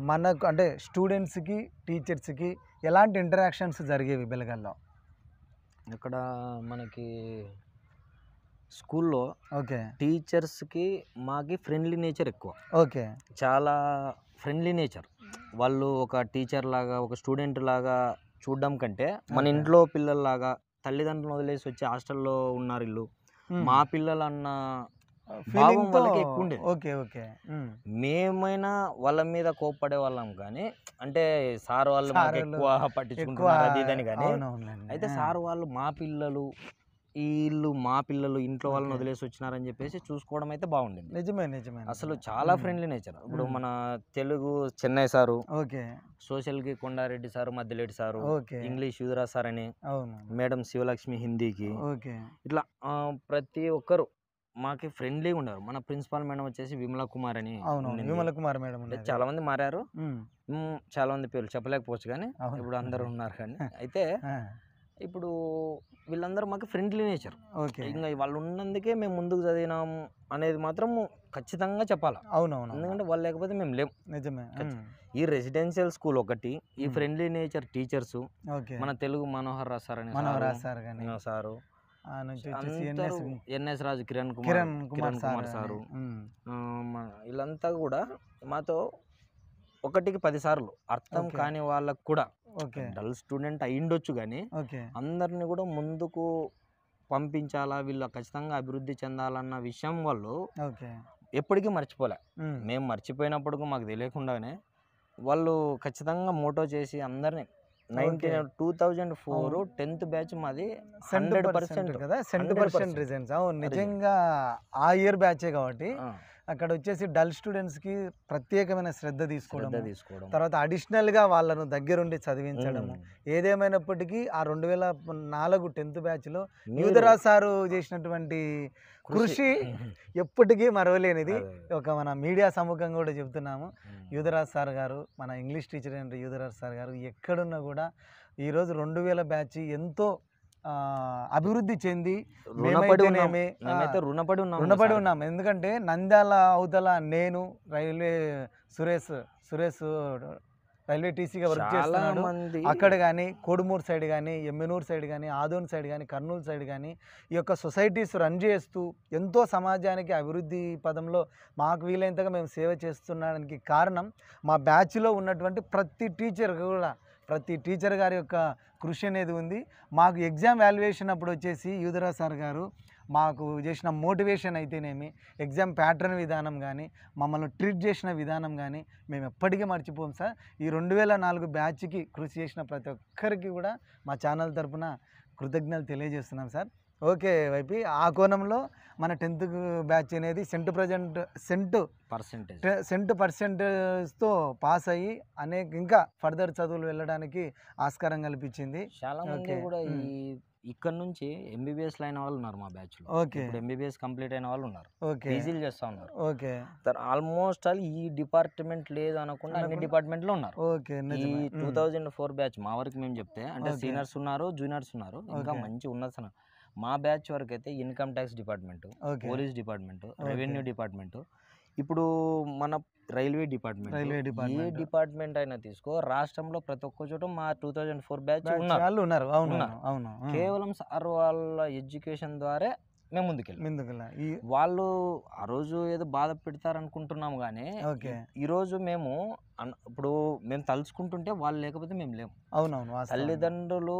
మనకు అంటే స్టూడెంట్స్కి టీచర్స్కి ఎలాంటి ఇంటరాక్షన్స్ జరిగేవి బెలగల్లో? ఇక్కడ మనకి స్కూల్లో ఓకే. టీచర్స్కి మాకి ఫ్రెండ్లీ నేచర్ ఎక్కువ. ఓకే. చాలా ఫ్రెండ్లీ నేచర్. వాళ్ళు ఒక టీచర్ లాగా, ఒక స్టూడెంట్ లాగా చూడడం కంటే మన Okay. ఇంట్లో పిల్లల్లాగా, తల్లిదండ్రులను వదిలేసి వచ్చి హాస్టల్లో ఉన్నారు ఇల్లు, మా పిల్లలు అన్న భావం వాళ్ళకి ఎక్కువ ఉండేది. ఓకే. ఓకే. మేమైనా వాళ్ళ మీద కోప్పడే వాళ్ళం కానీ, అంటే సార్ వాళ్ళు మాకు సార్ ఎక్కువ ఎక్కువ పట్టించుకుంటున్నారు అది ఇదని కానీ. అవునవునండి. అయితే సార్ వాళ్ళు మా పిల్లలు, ఈ ఇల్లు మా పిల్లలు, ఇంట్లో వాళ్ళని Okay. వదిలేసి వచ్చినారని చెప్పేసి చూసుకోవడం అయితే బాగుండింది. నిజమే. నిజమే. అసలు చాలా ఫ్రెండ్లీ నేచర్. ఇప్పుడు మ్మ్. మన తెలుగు చెన్నై సారు, ఓకే. సోషల్కి Kondareddy sir, Madhyaleti sir, okay. English Yuvaraj sir అని, అవును. మేడం శివలక్ష్మి హిందీకి, ఓకే. ఇట్లా ప్రతి ఒక్కరు మాకి ఫ్రెండ్లీగా ఉన్నారు. మన ప్రిన్సిపాల్ మేడం వచ్చేసి విమలా కుమార్ అని అవును. ఉండింది. విమల కుమార్ మేడం అంటే ఉండేది. చాలా మంది మారారు, ఉమ్. చాలా మంది పేర్లు చెప్పలేకపోవచ్చు కానీ అవును. ఇప్పుడు అందరూ ఉన్నారు. కానీ అయితే ఆ. ఇప్పుడు వీళ్ళందరూ మాకు ఫ్రెండ్లీ నేచర్. ఓకే. ఇంకా వాళ్ళు ఉన్నందుకే మేము ముందుకు చదివినాము అనేది మాత్రం ఖచ్చితంగా చెప్పాలి. అవునవును. ఎందుకంటే వాళ్ళు లేకపోతే మేము లేం. నిజమే. ఈ రెసిడెన్షియల్ స్కూల్ ఒకటి, ఈ మ్మ్. Friendly nature teachers, okay. మన తెలుగు మనోహర్ రావు సార్ అని మనోహర్ సార్ కానీ సారు, ఆ నుంచి వచ్చేసి అందరూ ఎన్ఎస్ రాజు, కిరణ్ కిరణ్ కుమార్ కుమార్ సారు, ఉమ్. వీళ్ళంతా కూడా మాతో 1కి 10 సార్లు అర్థం Okay. కాని వాళ్ళకు కూడా, ఓకే. డల్ స్టూడెంట్ అయ్యిండొచ్చు కానీ ఓకే. అందరిని కూడా ముందుకు పంపించాలా, వీళ్ళు ఖచ్చితంగా అభివృద్ధి చెందాలన్న విషయం వాళ్ళు ఓకే. ఎప్పటికీ మర్చిపోలే. ఉమ్. మేము మర్చిపోయినప్పుడు మాకు తెలియకుండానే వాళ్ళు ఖచ్చితంగా మోటో చేసి అందరినీ 2004 10th బ్యాచ్ మాది 100% కదా, 100% 100%. రిజల్ట్స్. అవును, నిజంగా ఆ ఇయర్ బ్యాచే కాబట్టి అక్కడ వచ్చేసి డల్ స్టూడెంట్స్ కి ప్రత్యేకమైన శ్రద్ధ తీసుకోవడం, తర్వాత అడిషనల్ గా వాళ్ళను దగ్గరుండి చదివించడము. ఏదేమైనప్పటికీ ఆ 2004 10th బ్యాచ్ లో యువరాజ్ సారు చేసినటువంటి కృషి ఎప్పటికీ మరవలేనిది. ఒక మన మీడియా సముఖంగా కూడా చెప్తున్నాము, యువరాజ్ సార్ గారు, మన ఇంగ్లీష్ టీచర్ అయిన యువరాజ్ సార్ గారు ఎక్కడున్నా కూడా ఈరోజు 2000 బ్యాచ్ ఎంతో అభివృద్ధి చెంది రుణపడి రుణపడి ఉన్నాం. ఎందుకంటే నంద్యాల అవతల నేను రైల్వే సురేష్ రైల్వే టీసీగా వర్క్ చాలా చేస్తున్నాడు. మంది అక్కడ కానీ కోడుమూరు సైడ్ కానీ, ఎమ్మెనూరు సైడ్ కానీ, ఆదోని సైడ్ కానీ, కర్నూలు సైడ్ కానీ ఈ యొక్క సొసైటీస్ రన్ చేస్తూ ఎంతో సమాజానికి అభివృద్ధి పదంలో మాకు వీలైనంతగా మేము సేవ చేస్తున్నాడానికి కారణం మా బ్యాచ్లో ఉన్నటువంటి ప్రతి టీచర్ గారి యొక్క కృషి అనేది ఉంది. మాకు ఎగ్జామ్ వాల్యుయేషన్ అప్పుడు వచ్చేసి యూదరాజ్ సార్ గారు మాకు చేసిన మోటివేషన్ అయితేనేమి, ఎగ్జామ్ ప్యాటర్న్ విధానం కానీ, మమ్మల్ని ట్రీట్ చేసిన విధానం కానీ మేము ఎప్పటికీ మర్చిపోం సార్. ఈ 2004 బ్యాచ్కి కృషి చేసిన ప్రతి ఒక్కరికి కూడా మా ఛానల్ తరపున కృతజ్ఞతలు తెలియజేస్తున్నాం సార్. ఓకే వైపీ, ఆ కోణంలో మన 10th బ్యాచ్ అనేది సెంట్ పర్సెంటేజ్తో పాస్ అయ్యి ఇంకా ఫర్దర్ చదువులు వెళ్ళడానికి ఆస్కారం కల్పించింది. చాలా మంది ఓకే. కూడా ఇక్కడ నుంచి ఎంబీబీఎస్ అయిన వాళ్ళు ఉన్నారు మా బ్యాచ్ లో. ఓకే. ఇప్పుడు ఎంబీబీఎస్ కంప్లీట్ అయిన వాళ్ళు ఉన్నారు, ఓకే. పీజీలు చేస్తా ఉన్నారు. ఓకే. ఆల్మోస్ట్ ఆల్ ఈ డిపార్ట్మెంట్ లేదు అనకుండా అన్ని డిపార్ట్మెంట్ లో ఉన్నారు. ఓకే. ఈ నిజమే. 2004 బ్యాచ్ మా వరకు మేము చెప్తే అంటే ఓకే. సీనియర్స్ ఉన్నారు, జూనియర్స్ ఉన్నారు, ఇంకా ఓకే. మంచి ఉన్నత. మా బ్యాచ్ వరకు అయితే income tax department, okay. Police department, okay. Revenue department, ఇప్పుడు మన రైల్వే డిపార్ట్మెంట్, రైల్వే ఏ డిపార్ట్మెంట్ డిపార్ట్మెంట్ అయినా తీసుకో, రాష్ట్రంలో ప్రతి ఒక్క చోట మా 2004 బ్యాచ్ బ్యాచ్ ఉన్నారు. వాళ్ళు ఉన్నారు. అవును, ఉన్నారు. అవును. కేవలం సార్ వాళ్ళ ఎడ్యుకేషన్ ద్వారా మేము ముందుకెళ్ళాం. ముందుకెళ్ళా. వాళ్ళు ఆ రోజు ఏదో బాధ పెడతారనుకుంటున్నాము కానీ ఓకే. ఈరోజు మేము ఇప్పుడు మేము తలుచుకుంటుంటే వాళ్ళు లేకపోతే మేము లేము. అవునవును, వాస్తవం. తల్లిదండ్రులు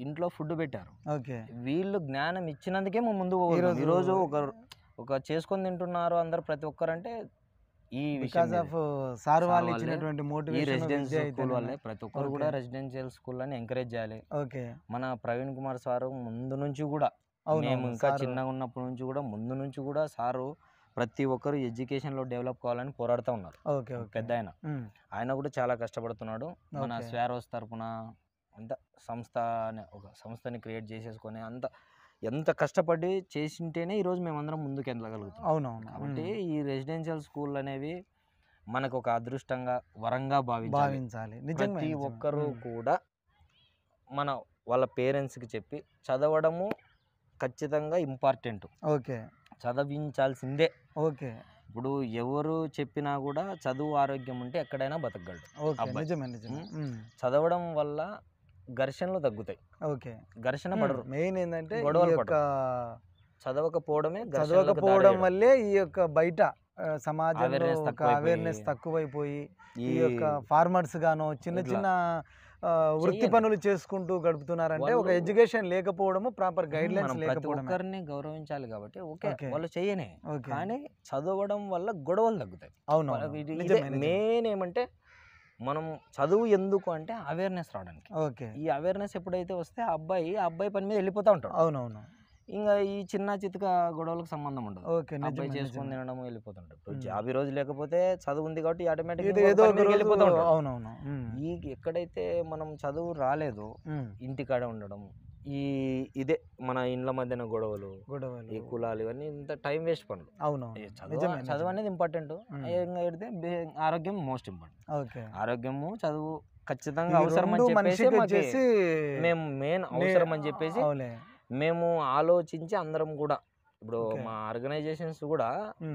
ఇంట్లో ఫుడ్ పెట్టారు, ఓకే. వీళ్ళు జ్ఞానం ఇచ్చినందుకే మేము ముందు ఈరోజు ఒక చేసుకొని తింటున్నారు అందరు ప్రతి ఒక్కరంటే ఈ బికాజ్ ఆఫ్ సార్ వాళ్ళు వాళ్ళే, ఇచ్చినటువంటి ఈ మోటివేషన్ రెసిడెన్షియల్ స్కూల్ వల్లే. ప్రతి ఒక్కరు కూడా రెసిడెన్షియల్ స్కూల్ అని ఎంకరేజ్ చేయాలి. ఓకే. మన ప్రవీణ్ కుమార్ సారు ముందు నుంచి కూడా, మేము ఇంకా చిన్నగా ఉన్నప్పటి నుంచి కూడా ముందు నుంచి కూడా సారు ప్రతి ఒక్కరు ఎడ్యుకేషన్లో డెవలప్ కావాలని పోరాడుతూ ఉన్నారు. ఓకే. పెద్ద ఆయన కూడా చాలా కష్టపడుతున్నాడు. మన స్వారోస్ తరపున అంత ఒక సంస్థని క్రియేట్ చేసేసుకొని ఎంత కష్టపడి చేసింటేనే ఈరోజు మేమందరం ముందుకు వెళ్ళగలుగుతాం. అవునవును. కాబట్టి ఈ రెసిడెన్షియల్ స్కూల్ అనేవి మనకు ఒక అదృష్టంగా, వరంగా భావించాలి. ప్రతి ఒక్కరూ కూడా వాళ్ళ పేరెంట్స్కి చెప్పి చదవడము ఖచ్చితంగా ఇంపార్టెంట్. ఓకే. చదివించాల్సిందే. ఓకే. ఇప్పుడు ఎవరు చెప్పినా కూడా చదువు ఆరోగ్యం ఉంటే ఎక్కడైనా బతకగలడు. చదవడం వల్ల ఘర్షణలు తగ్గుతాయి. ఓకే. ఘర్షణ పడరు. మెయిన్ ఏంటంటే చదవకపోవడం వల్లే ఈ యొక్క బయట సమాజంలో అవేర్నెస్ తక్కువైపోయి ఈ యొక్క ఫార్మర్స్ గాను చిన్న వృత్తి పనులు చేసుకుంటూ గడుపుతున్నారంటే ఒక ఎడ్యుకేషన్ లేకపోవడము, ప్రాపర్ గైడ్ లైన్స్ లేకపోవడం. ఒక్కరిని గౌరవించాలి కాబట్టి ఓకే వాళ్ళు చేయనే, కానీ చదవడం వల్ల గొడవలు తగ్గుతాయి. అవును. మెయిన్ ఏమంటే మనం చదువు ఎందుకు అంటే అవేర్నెస్ రావడానికి. ఓకే. ఈ అవేర్నెస్ ఎప్పుడైతే వస్తే ఆ అబ్బాయి పని మీద వెళ్ళిపోతూ ఉంటాడు. అవునవును. ఇంకా ఈ చిన్న చితక గొడవలకు సంబంధం ఉండదు. అబ్బాయి చేసుకొని తినడం వెళ్ళిపోతుంటాడు. జాబ్ ఈ రోజు లేకపోతే చదువు ఉంది కాబట్టి ఆటోమేటిక్ వెళ్ళిపోతూ ఉంటాడు. అవునవును. ఎక్కడైతే మనం చదువు రాలేదో ఇంటికాడ ఉండడం, ఇదే మన ఇండ్ల మధ్యన గొడవలు, ఈ కులాలు, ఇవన్నీ ఇంత టైం వేస్ట్ పనులు. చదువు అనేది ఇంపార్టెంట్. ఆరోగ్యం మోస్ట్ ఇంపార్టెంట్. ఆరోగ్యము చదువు ఖచ్చితంగా అవసరం అని చెప్పేసి మేము మెయిన్ అవసరం అని చెప్పేసి మేము ఆలోచించి అందరం కూడా, ఇప్పుడు మా ఆర్గనైజేషన్స్ కూడా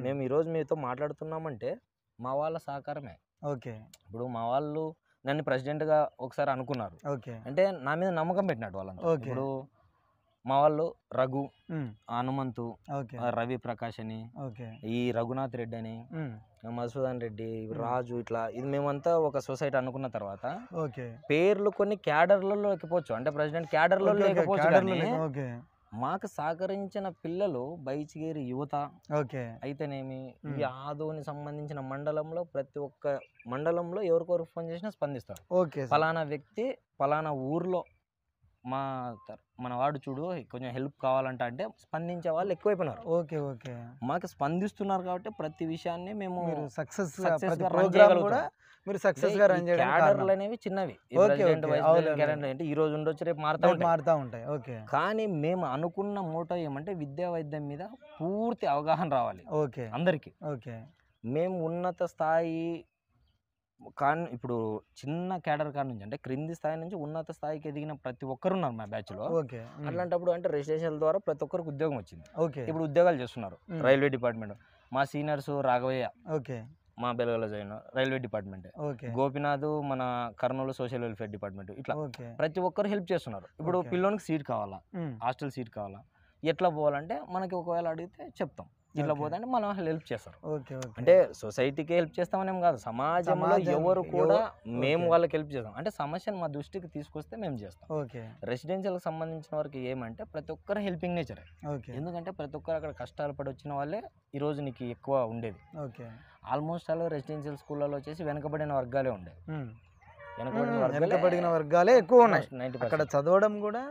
మేము ఈరోజు మీతో మాట్లాడుతున్నామంటే మా వాళ్ళ సహకారమే. ఓకే. ఇప్పుడు మా వాళ్ళు నన్ను ప్రెసిడెంట్గా ఒకసారి అనుకున్నారు అంటే నా మీద నమ్మకం పెట్టినట్టు వాళ్ళంతా. ఇప్పుడు మా వాళ్ళు రఘు, హనుమంతు, రవి ప్రకాష్ అని, ఈ రఘునాథ్ రెడ్డి అని, మధుసూదన్ రెడ్డి, రాజు, ఇట్లా ఇది మేమంతా ఒక సొసైటీ అనుకున్న తర్వాత పేర్లు కొన్ని క్యాడర్లలో లేకపోవచ్చు, అంటే ప్రెసిడెంట్ క్యాడర్లో లేకపోవచ్చు, కానీ మాకు సహకరించిన పిల్లలు బైచిగేరి యువత అయితేనేమి, ఈ ఆదోని సంబంధించిన మండలంలో ప్రతి ఒక్క మండలంలో ఎవరికొరు ఫోన్ చేసినా స్పందిస్తారు. ఫలానా వ్యక్తి ఫలానా ఊర్లో మన వాడు చూడు కొంచెం హెల్ప్ కావాలంట అంటే స్పందించే వాళ్ళు ఎక్కువైపోయినారు. మాకు స్పందిస్తున్నారు కాబట్టి ప్రతి విషయాన్ని మేము సక్సెస్ క్యాడర్లు అనేవి చిన్నవి, అంటే ఈ రోజు ఉండొచ్చు, రేపు మారుతా ఉంటాయి. కానీ మేము అనుకున్న మోటో ఏమంటే విద్యా వైద్యం మీద పూర్తి అవగాహన రావాలి అందరికి. మేము ఉన్నత స్థాయి కానీ ఇప్పుడు చిన్న క్యాడర్ కాడ నుంచి అంటే క్రింది స్థాయి నుంచి ఉన్నత స్థాయికి ఎదిగిన ప్రతి ఒక్కరు ఉన్నారు మా బ్యాచ్ లో. అట్లాంటప్పుడు అంటే రెసిడెన్షియల్ ద్వారా ప్రతి ఒక్కరికి ఉద్యోగం వచ్చింది. ఇప్పుడు ఉద్యోగాలు చేస్తున్నారు రైల్వే డిపార్ట్మెంట్. మా సీనియర్స్ రాఘవయ్య, మా బెలగలో join railway department, okay Gopinath మన కర్నూలు సోషల్ వెల్ఫేర్ డిపార్ట్మెంట్. ఇట్లా ఓకే ప్రతి ఒక్కరు హెల్ప్ చేస్తున్నారు. ఇప్పుడు ఓకే. పిల్లోనికి సీట్ కావాలా, హాస్టల్ సీట్ కావాలా, ఎట్లా పోవాలంటే మనకి ఒకవేళ అడిగితే చెప్తాం, ఇట్లా ఓకే. పోతుంటే మనం హెల్ప్ చేస్తారు. ఓకే ఓకే అంటే సొసైటీకి హెల్ప్ చేస్తామనేం కాదు, సమాజంలో ఎవరు కూడా మేము ఓకే. వాళ్ళకి హెల్ప్ చేస్తాం. అంటే సమస్యను మా దృష్టికి తీసుకొస్తే మేము చేస్తాం. ఓకే రెసిడెన్షియల్కి సంబంధించిన వరకు ఏమంటే ప్రతి ఒక్కరు హెల్పింగ్ నేచరే. ఓకే ఎందుకంటే ప్రతి ఒక్కరు అక్కడ కష్టాలు పడి వచ్చిన వాళ్ళే ఈరోజు నీకు ఎక్కువ ఉండేది. ఓకే ఆల్మోస్ట్ ఆల్ రెసిడెన్షియల్ స్కూళ్ళలో వచ్చేసి వెనకబడిన వర్గాలే ఉండేది. వెనకబడిన వర్గాలే ఎక్కువ ఉన్నాయి 90%. అక్కడ చదవడం కూడా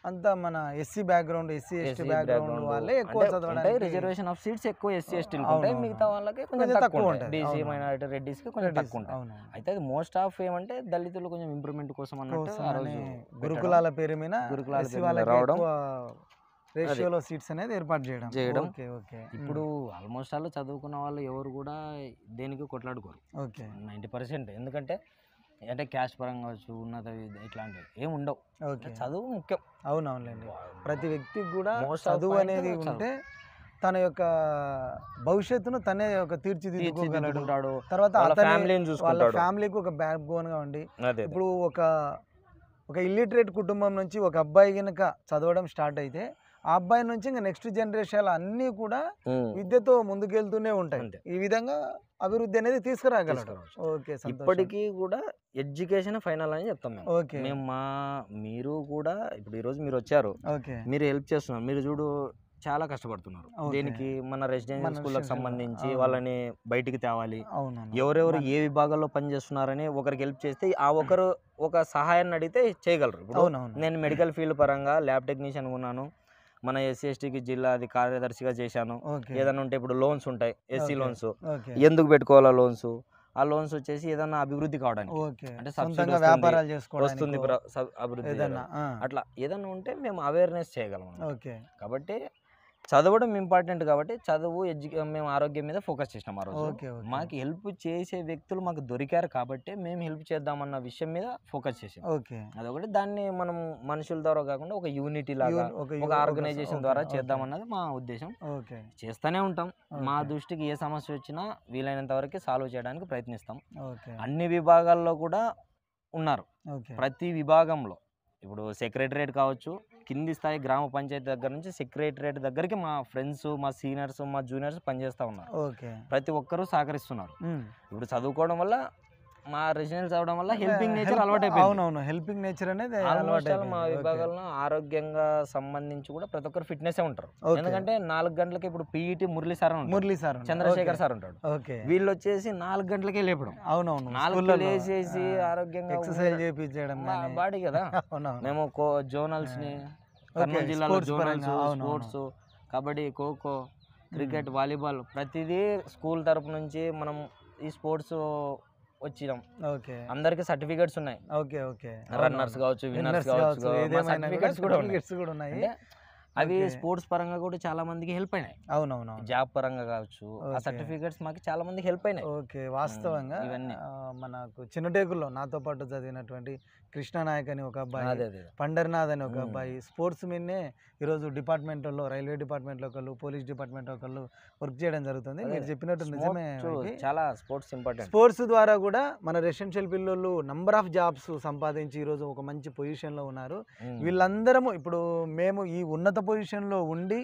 అంతా మన SC background SC ST background వాళ్ళే ఎక్కువ చదవడానికి రిజర్వేషన్ ఆఫ్ సీట్స్ ఎక్కువ ఎస్సీ ఎస్టీలకు అవును, ఉంటాయి, అవును. మిగతా వాళ్ళకి కొంచెం కొంచెం తక్కువ తక్కువ ఉంటుంది. ఉంటాయి. బీసీ అవును. మైనారిటీ రెడ్డిస్కి కొంచెం తక్కువ ఉంటాయి. అవును అయితే అది మోస్ట్ ఆఫ్ ఏమంటే దళితులు కొంచెం ఇంప్రూవ్మెంట్ కోసం అన్నట్టు ఆ రోజు పెట్టడం. గురుకులాల పేరు మీద గురుకులాల ఎస్సీ పేరు మీద వాళ్ళకి రావడం. ఎక్కువ రేషియోలో సీట్స్ అనేది ఏర్పాటు చేయడం. చేయడం. ఓకే ఓకే ఇప్పుడు ఆల్మోస్ట్ ఆల్ చదువుకున్న వాళ్ళు ఎవరు కూడా దేనికి కొట్లాడుకోరు ఓకే 90%. ఎందుకంటే అంటే క్యాస్ట్ పరంగా కావచ్చు, ఉన్నత ఇట్లాంటివి ఏమి ఉండవు. ఓకే చదువు ముఖ్యం. అవునవునండి. ప్రతి వ్యక్తికి కూడా Most of చదువు point అనేది చదువు. ఉంటే తన యొక్క భవిష్యత్తును తనే ఒక తీర్చిదిద్దుకోగలడు. తీర్చిదిద్దుకుంటాడు, తర్వాత వాళ్ళ అతని ఫ్యామిలీని వాళ్ళ చూసుకుంటాడు. ఫ్యామిలీకి ఒక బ్యాక్ బోన్గా ఉండి అదే ఇప్పుడు ఒక ఇల్లిటరేట్ కుటుంబం నుంచి ఒక అబ్బాయి కనుక చదవడం స్టార్ట్ అయితే ఆ అబ్బాయి నుంచి ఇంకా నెక్స్ట్ జనరేషన్ అన్నీ కూడా విద్యతో ముందుకెళ్తూనే ఉంటాయి. అంతే. ఈ విధంగా అభివృద్ధి అనేది తీసుకురాగలడు. తీసుకురావచ్చు. ఓకే సంతోషం. ఇప్పటికీ కూడా ఎడ్యుకేషన్ ఫైనల్ అని చెప్తాం మేము. ఓకే మేము మీరు కూడా ఇప్పుడు ఈరోజు మీరు వచ్చారు, ఓకే మీరు హెల్ప్ చేస్తున్నారు. మీరు చూడు చాలా కష్టపడుతున్నారు. ఓకే. దేనికి మన రెసిడెన్షియల్ మన స్కూళ్ళకి residential, సంబంధించి అవును. వాళ్ళని బయటికి తేవాలి. అవునవును. ఎవరెవరు ఏ విభాగాల్లో పనిచేస్తున్నారని ఒకరికి హెల్ప్ చేస్తే ఆ ఒకరు ఒక సహాయాన్ని అడిగితే చేయగలరు. ఇప్పుడు అవునవును. నేను మెడికల్ ఫీల్డ్ పరంగా ల్యాబ్ టెక్నీషియన్ ఉన్నాను, మన ఎస్సీ ఎస్టీకి జిల్లా అది కార్యదర్శిగా చేశాను. ఓకే ఏదైనా ఉంటే ఇప్పుడు లోన్స్ ఉంటాయి, ఎస్సీ ఓకే. లోన్స్ ఓకే ఎందుకు పెట్టుకోవాలా లోన్స్, ఆ లోన్స్ వచ్చేసి ఏదన్నా అభివృద్ధి కావడానికి, ఓకే అంటే సబ్సిడీ సొంతంగా వస్తుంది, వ్యాపారాలు వస్తుంది చేసుకోవడానికి అభివృద్ధి ఏదన్నా చేయడానికి. అట్లా ఏదన్నా ఉంటే మేము అవేర్నెస్ చేయగలం అన్నమాట. ఓకే కాబట్టి చదవడం ఇంపార్టెంట్ కాబట్టి చదువు మేము ఆరోగ్యం మీద ఫోకస్ చేసినాం ఆ రోజు. ఓకే ఓకే మాకు హెల్ప్ చేసే వ్యక్తులు మాకు దొరికారు కాబట్టి మేము హెల్ప్ చేద్దామన్న విషయం మీద ఫోకస్ చేసాం. ఓకే అదొకటి, దాన్ని మనం మనుషుల ద్వారా కాకుండా ఒక యూనిటీ లాగా ఒక ఆర్గనైజేషన్ ద్వారా చేద్దామన్నది మా ఉద్దేశం. ఓకే చేస్తూనే ఉంటాం. మా ఓకే. దృష్టికి ఏ సమస్య వచ్చినా వీలైనంత వరకు సాల్వ్ చేయడానికి ప్రయత్నిస్తాం. ఓకే అన్ని విభాగాల్లో కూడా ఉన్నారు. ఓకే ప్రతి విభాగంలో ఇప్పుడు సెక్రటరేట్ కావచ్చు, కింది స్థాయి గ్రామ పంచాయతీ దగ్గర నుంచి సెక్రటరేట్ దగ్గరికి మా ఫ్రెండ్స్, మా సీనియర్స్, మా జూనియర్స్ పనిచేస్తూ ఉన్నారు. ఓకే ప్రతి ఒక్కరూ సహకరిస్తున్నారు. ఇప్పుడు చదువుకోవడం వల్ల, మా రెసిడెన్స్ అవడం వల్ల హెల్పింగ్ నేచర్ అలవాటు అయిపోయింది. అవునవును హెల్పింగ్ నేచర్ అనేది ఆల్మోస్ట్ అలవాటు మా అయిపోయింది. ఓకే. విభాగంలో ఆరోగ్యంగా సంబంధించి కూడా ప్రతి ఒక్కరు ఫిట్నెస్ ఉంటారు. ఓకే. ఎందుకంటే 4 గంటలకి ఇప్పుడు పీఈటీ మురళి సార్ ఉంటాడు, మురళీ సార్ ఉన్నారు. చంద్రశేఖర్ ఓకే. సార్ ఉంటాడు. ఓకే వీళ్ళు వచ్చేసి 4 గంటలకే లేపడం, అవునవును 4 లేచేసి ఆరోగ్యంగా ఎక్సర్సైజ్ చేయించడం బాడీ కదా. అవునవును మేము జోనల్స్ ని ఓకే, కర్నూలు జిల్లాలో స్పోర్ట్స్ జోనల్స్, పరంగా, అవునవును. Sports, kabaddi, kho kho, cricket, volleyball ప్రతిదీ స్కూల్ తరపు నుంచి మనం ఈ స్పోర్ట్స్ వచ్చినాం. ఓకే అందరికి సర్టిఫికెట్స్ ఉన్నాయి. ఓకే ఓకే రన్నర్స్ కావచ్చు, విన్నర్స్ కావచ్చు, సర్టిఫికెట్స్ కూడా ఉన్నాయి. సర్టిఫికెట్స్ కూడా ఉన్నాయి. అంటే అవి ఓకే. స్పోర్ట్స్ పరంగా కూడా చాలా మందికి హెల్ప్ అయినాయి. అవునవును జాబ్ పరంగా కావచ్చు, ఆ ఓకే. సర్టిఫికెట్స్ మాకు చాలా మందికి హెల్ప్ అయినాయి. ఓకే వాస్తవంగా ఇవన్నీ. మనకు చిన్నటేకుల్లో నాతో పాటు చదివినటువంటి కృష్ణనాయక్ అని ఒక అబ్బాయి, అదే అదే పండర్నాథ్ అని ఒక అబ్బాయి స్పోర్ట్స్ మీదనే ఈరోజు డిపార్ట్మెంట్లో రైల్వే డిపార్ట్మెంట్లో ఒకళ్ళు, పోలీస్ డిపార్ట్మెంట్లో ఒకళ్ళు వర్క్ చేయడం జరుగుతుంది. అదే. మీరు చెప్పినట్టు నిజమే. Sports చాలా స్పోర్ట్స్ ఇంపార్టెంట్. స్పోర్ట్స్ ద్వారా కూడా మన రెసిడెన్షియల్ పిల్లలు నంబర్ ఆఫ్ జాబ్స్ సంపాదించి ఈరోజు ఒక మంచి పొజిషన్లో ఉన్నారు. వీళ్ళందరము ఇప్పుడు మేము ఈ ఉన్నత పొజిషన్లో ఉండి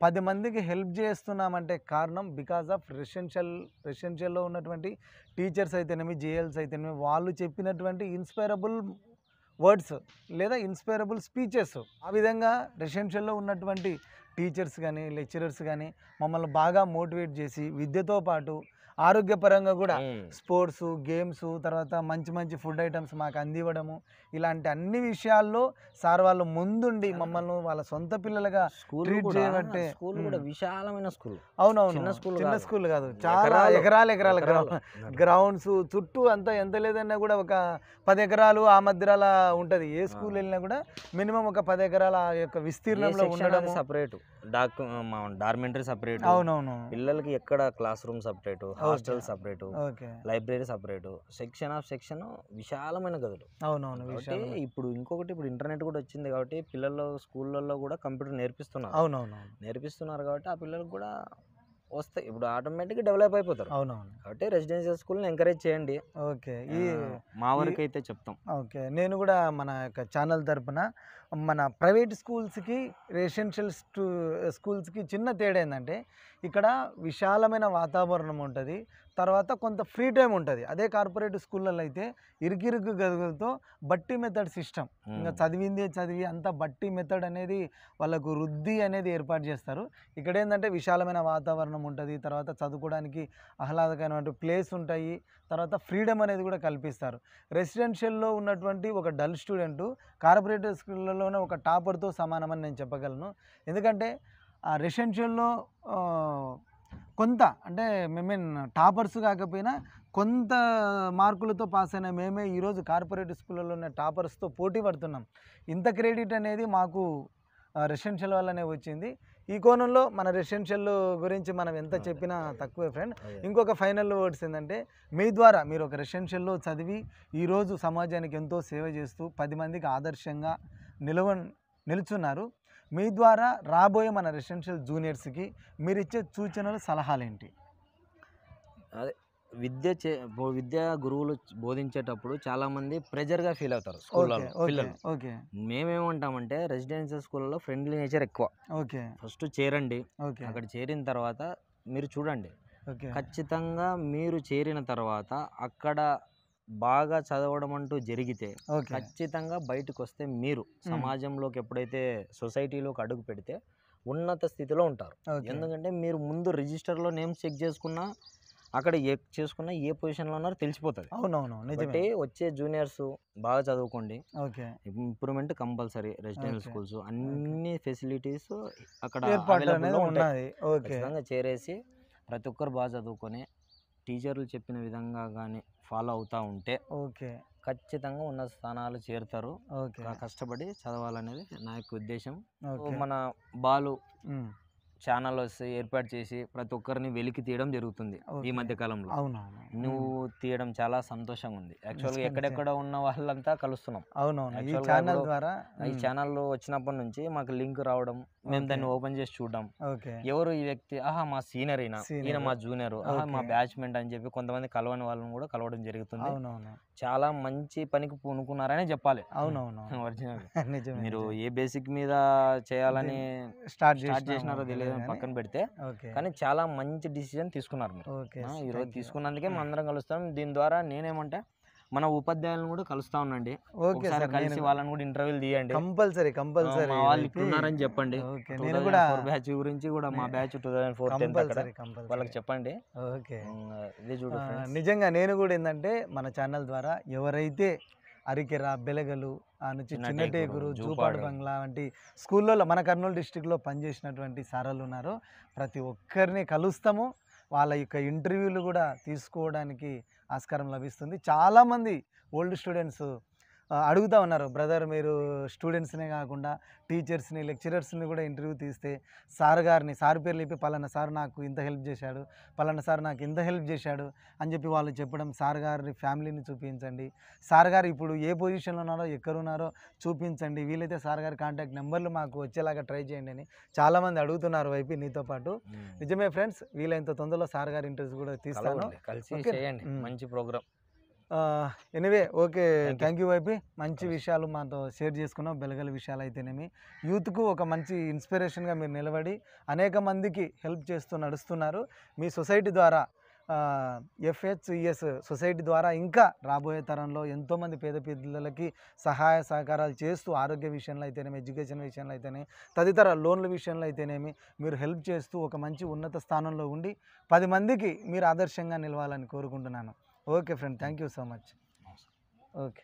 10 మందికి హెల్ప్ చేస్తున్నామంటే కారణం బికాజ్ ఆఫ్ రెసిడెన్షియల్లో ఉన్నటువంటి టీచర్స్ అయితేనేమి, జేఎల్స్ అయితేనేమి, వాళ్ళు చెప్పినటువంటి ఇన్స్పైరబుల్ వర్డ్స్ లేదా ఇన్స్పైరబుల్ స్పీచెస్. ఆ విధంగా రెసిడెన్షియల్లో ఉన్నటువంటి టీచర్స్ కానీ, లెక్చరర్స్ కానీ మమ్మల్ని బాగా మోటివేట్ చేసి విద్యతో పాటు ఆరోగ్యపరంగా కూడా స్పోర్ట్స్, గేమ్స్, తర్వాత మంచి మంచి ఫుడ్ ఐటమ్స్ మాకు అందివ్వడము, ఇలాంటి అన్ని విషయాల్లో సార్ వాళ్ళు ముందుండి మమ్మల్ని వాళ్ళ సొంత పిల్లలుగా ట్రీట్ చేయబట్టే. స్కూల్ కూడా విశాలమైన స్కూల్. అవునవును చిన్న స్కూల్ చిన్న కాదు. స్కూల్ కాదు, చాలా ఎకరాల ఎకరాలు. గ్రౌండ్స్ చుట్టూ అంతా ఎంత లేదన్నా కూడా ఒక 10 ఎకరాలు ఆ మధ్యరాల ఉంటది. ఏ స్కూల్ వెళ్ళినా కూడా మినిమం ఒక 10 ఎకరాల యొక్క విస్తీర్ణంలో ఉండడం. సపరేట్ డార్మెంటరీ సపరేట్, అవునవును పిల్లలకి ఎక్కడ class room separate, hostel separate, okay library separate, section of section విశాలమైన గదులు. అవునవును కాబట్టి ఇప్పుడు ఇంకొకటి, ఇప్పుడు ఇంటర్నెట్ కూడా వచ్చింది కాబట్టి పిల్లలు స్కూళ్ళల్లో కూడా కంప్యూటర్ నేర్పిస్తున్నారు. అవునవును కాబట్టి ఆ పిల్లలకు కూడా వస్తాయి. ఇప్పుడు ఆటోమేటిక్గా డెవలప్ అయిపోతారు. అవునవును. కాబట్టి రెసిడెన్షియల్ స్కూల్ని ఎంకరేజ్ చేయండి. ఓకే. మా వరకు అయితే చెప్తాం. ఓకే. నేను కూడా మన యొక్క ఛానల్ తరపున మన ప్రైవేట్ స్కూల్స్కి రెసిడెన్షియల్ స్కూల్స్కి చిన్న తేడా ఏంటంటే ఇక్కడ విశాలమైన వాతావరణం ఉంటుంది, తర్వాత కొంత ఫ్రీ టైం ఉంటుంది. అదే కార్పొరేట్ స్కూళ్ళల్లో అయితే ఇరుకిరుకు గదులతో బట్టి మెథడ్ సిస్టమ్, ఇంకా చదివిందే చదివి అంతా బట్టి మెథడ్ అనేది వాళ్ళకు వృద్ధి అనేది ఏర్పాటు చేస్తారు. ఇక్కడ ఏంటంటే విశాలమైన వాతావరణం ఉంటుంది, తర్వాత చదువుకోవడానికి ఆహ్లాదకరమైన ప్లేస్ ఉంటాయి, తర్వాత ఫ్రీడమ్ అనేది కూడా కల్పిస్తారు. రెసిడెన్షియల్లో ఉన్నటువంటి ఒక డల్ స్టూడెంటు కార్పొరేట్ స్కూళ్ళలోనే ఒక టాపర్తో సమానమని నేను చెప్పగలను. ఎందుకంటే ఆ రెసిడెన్షియల్లో కొంత అంటే మీన్ టాపర్స్ కాకపోయినా కొంత మార్కులతో పాస్ అయిన మేమే ఈరోజు కార్పొరేట్ స్కూళ్ళలో ఉన్న టాపర్స్తో పోటీ పడుతున్నాం. ఇంత క్రెడిట్ అనేది మాకు రెసిడెన్షియల్ వల్లనే వచ్చింది. ఈ కోణంలో మన రెసిడెన్షియల్ గురించి మనం ఎంత చెప్పినా తక్కువే ఫ్రెండ్. ఇంకొక ఫైనల్ వర్డ్స్ ఏంటంటే మీ ద్వారా మీరు ఒక రెసిడెన్షియల్లో చదివి ఈరోజు సమాజానికి ఎంతో సేవ చేస్తూ 10 మందికి ఆదర్శంగా నిలుచున్నారు. మీ ద్వారా రాబోయే మన రెసిడెన్షియల్ జూనియర్స్కి మీరు ఇచ్చే సూచనలు, సలహాలు ఏంటి? అదే విద్యా గురువులు బోధించేటప్పుడు చాలామంది ప్రెజర్గా ఫీల్ అవుతారు స్కూళ్ళలో పిల్లలు. ఓకే. మేమేమంటామంటే రెసిడెన్షియల్ స్కూల్లో ఫ్రెండ్లీ నేచర్ ఎక్కువ. ఓకే. ఫస్ట్ చేరండి. ఓకే. అక్కడ చేరిన తర్వాత మీరు చూడండి, ఓకే. ఖచ్చితంగా మీరు చేరిన తర్వాత అక్కడ బాగా చదవడం అంటూ జరిగితే ఖచ్చితంగా బయటకు వస్తే మీరు సమాజంలోకి ఎప్పుడైతే సొసైటీలోకి అడుగు పెడితే ఉన్నత స్థితిలో ఉంటారు. ఎందుకంటే మీరు ముందు రిజిస్టర్లో నేమ్స్ చెక్ చేసుకున్నా అక్కడ చేసుకున్న ఏ పొజిషన్లో ఉన్నారో తెలిసిపోతుంది. అవునవును. అంటే వచ్చే జూనియర్స్ బాగా చదువుకోండి. Okay. Improvement compulsory. Residential schools అన్ని ఫెసిలిటీస్ అక్కడ ఖచ్చితంగా చేరేసి ప్రతి ఒక్కరు బాగా చదువుకొని టీచర్లు చెప్పిన విధంగా కానీ ఫాలో అవుతూ ఉంటే ఖచ్చితంగా ఉన్న స్థానాలు చేరుతారు. కష్టపడి చదవాలనేది నా యొక్క ఉద్దేశం. మన బాలు ఛానల్ ఏర్పాటు చేసి ప్రతి ఒక్కరిని వెలికి తీయడం జరుగుతుంది ఈ మధ్య కాలంలో. నువ్వు తీయడం చాలా సంతోషంగా ఉంది. యాక్చువల్గా ఎక్కడెక్కడ ఉన్న వాళ్ళంతా కలుస్తున్నాం. ఈ ఛానల్లో వచ్చినప్పటి నుంచి మాకు లింక్ రావడం, మేము దాన్ని ఓపెన్ చేసి చూడడం, ఎవరు ఈ వ్యక్తి, ఆహా మా సీనియర్ ఈయన మా జూనియర్, ఆహా మా బ్యాచ్మెంట్ అని చెప్పి కొంతమంది కలవని వాళ్ళని కూడా కలవడం జరుగుతుంది. చాలా మంచి పనికి పూనుకున్నారనే చెప్పాలి. ఒరిజినల్ మీరు ఏ బేసిక్ మీద చేయాలని స్టార్ట్ చేసినారో తెలియదు పక్కన పెడితే, కానీ చాలా మంచి డిసిజన్ తీసుకున్నారు మీరు. ఈరోజు తీసుకున్నందుకే మనం అందరం కలుస్తాం. దీని ద్వారా నేనేమంటే మన ఉపాధ్యాయులను కూడా కలుస్తా ఉండండి. ఒకసారి కలిసి వాళ్ళని కూడా ఇంటర్వ్యూలు తీయండి. కంపల్సరీ వాళ్ళు ఇట్లున్నారని చెప్పండి. బ్యాచ్ గురించి కూడా మా బ్యాచ్ 2004 వాళ్ళకి చెప్పండి. ఇదే చూడు నిజంగా నేను కూడా ఏంటంటే మన ఛానల్ ద్వారా ఎవరైతే అరికెర, బెలగలు నుంచి చిన్నటేగురు, జూపాడు బంగ్లా వంటి స్కూళ్ళలో మన కర్నూలు డిస్టిక్లో పనిచేసినటువంటి సారాలు ఉన్నారో ప్రతి ఒక్కరిని కలుస్తాము. వాళ్ళ యొక్క ఇంటర్వ్యూలు కూడా తీసుకోవడానికి ఆస్కారం లభిస్తుంది. చాలామంది ఓల్డ్ స్టూడెంట్స్ అడుగుతూ ఉన్నారు, బ్రదర్ మీరు స్టూడెంట్స్నే కాకుండా టీచర్స్ని, లెక్చరర్స్ని కూడా ఇంటర్వ్యూ తీస్తే సార్ పేర్లు చెప్పి పలానా సార్ నాకు ఇంత హెల్ప్ చేశాడు, పలానా సార్ నాకు ఇంత హెల్ప్ చేశాడు అని చెప్పి వాళ్ళు చెప్పడం, సార్ గారి ఫ్యామిలీని చూపించండి, సార్ గారు ఇప్పుడు ఏ పొజిషన్లో ఉన్నారో ఎక్కడున్నారో చూపించండి, వీలైతే సార్ గారి కాంటాక్ట్ నెంబర్లు మాకు వచ్చేలాగా ట్రై చేయండి అని చాలామంది అడుగుతున్నారు వైపీ నీతో పాటు. నిజమే ఫ్రెండ్స్, వీలైనంత తొందరలో సార్ గారి ఇంటర్వ్యూస్ కూడా తీస్తాను. మంచి programme. Anyway okay, thank you YP. మంచి విషయాలు మాతో షేర్ చేసుకున్నాం. బెలగల విషయాలు అయితేనేమి, యూత్కు ఒక మంచి ఇన్స్పిరేషన్గా మీరు నిలబడి అనేక మందికి హెల్ప్ చేస్తూ నడుస్తున్నారు. మీ సొసైటీ ద్వారా FHES సొసైటీ ద్వారా ఇంకా రాబోయే తరంలో ఎంతోమంది పేద పిల్లలకి సహాయ సహకారాలు చేస్తూ ఆరోగ్య విషయంలో అయితేనేమి, ఎడ్యుకేషన్ విషయంలో అయితేనేమి, తదితర లోన్ల విషయంలో అయితేనేమి మీరు హెల్ప్ చేస్తూ ఒక మంచి ఉన్నత స్థానంలో ఉండి 10 మందికి మీరు ఆదర్శంగా నిలవాలని కోరుకుంటున్నాను. Okay friend, thank you so much. Okay.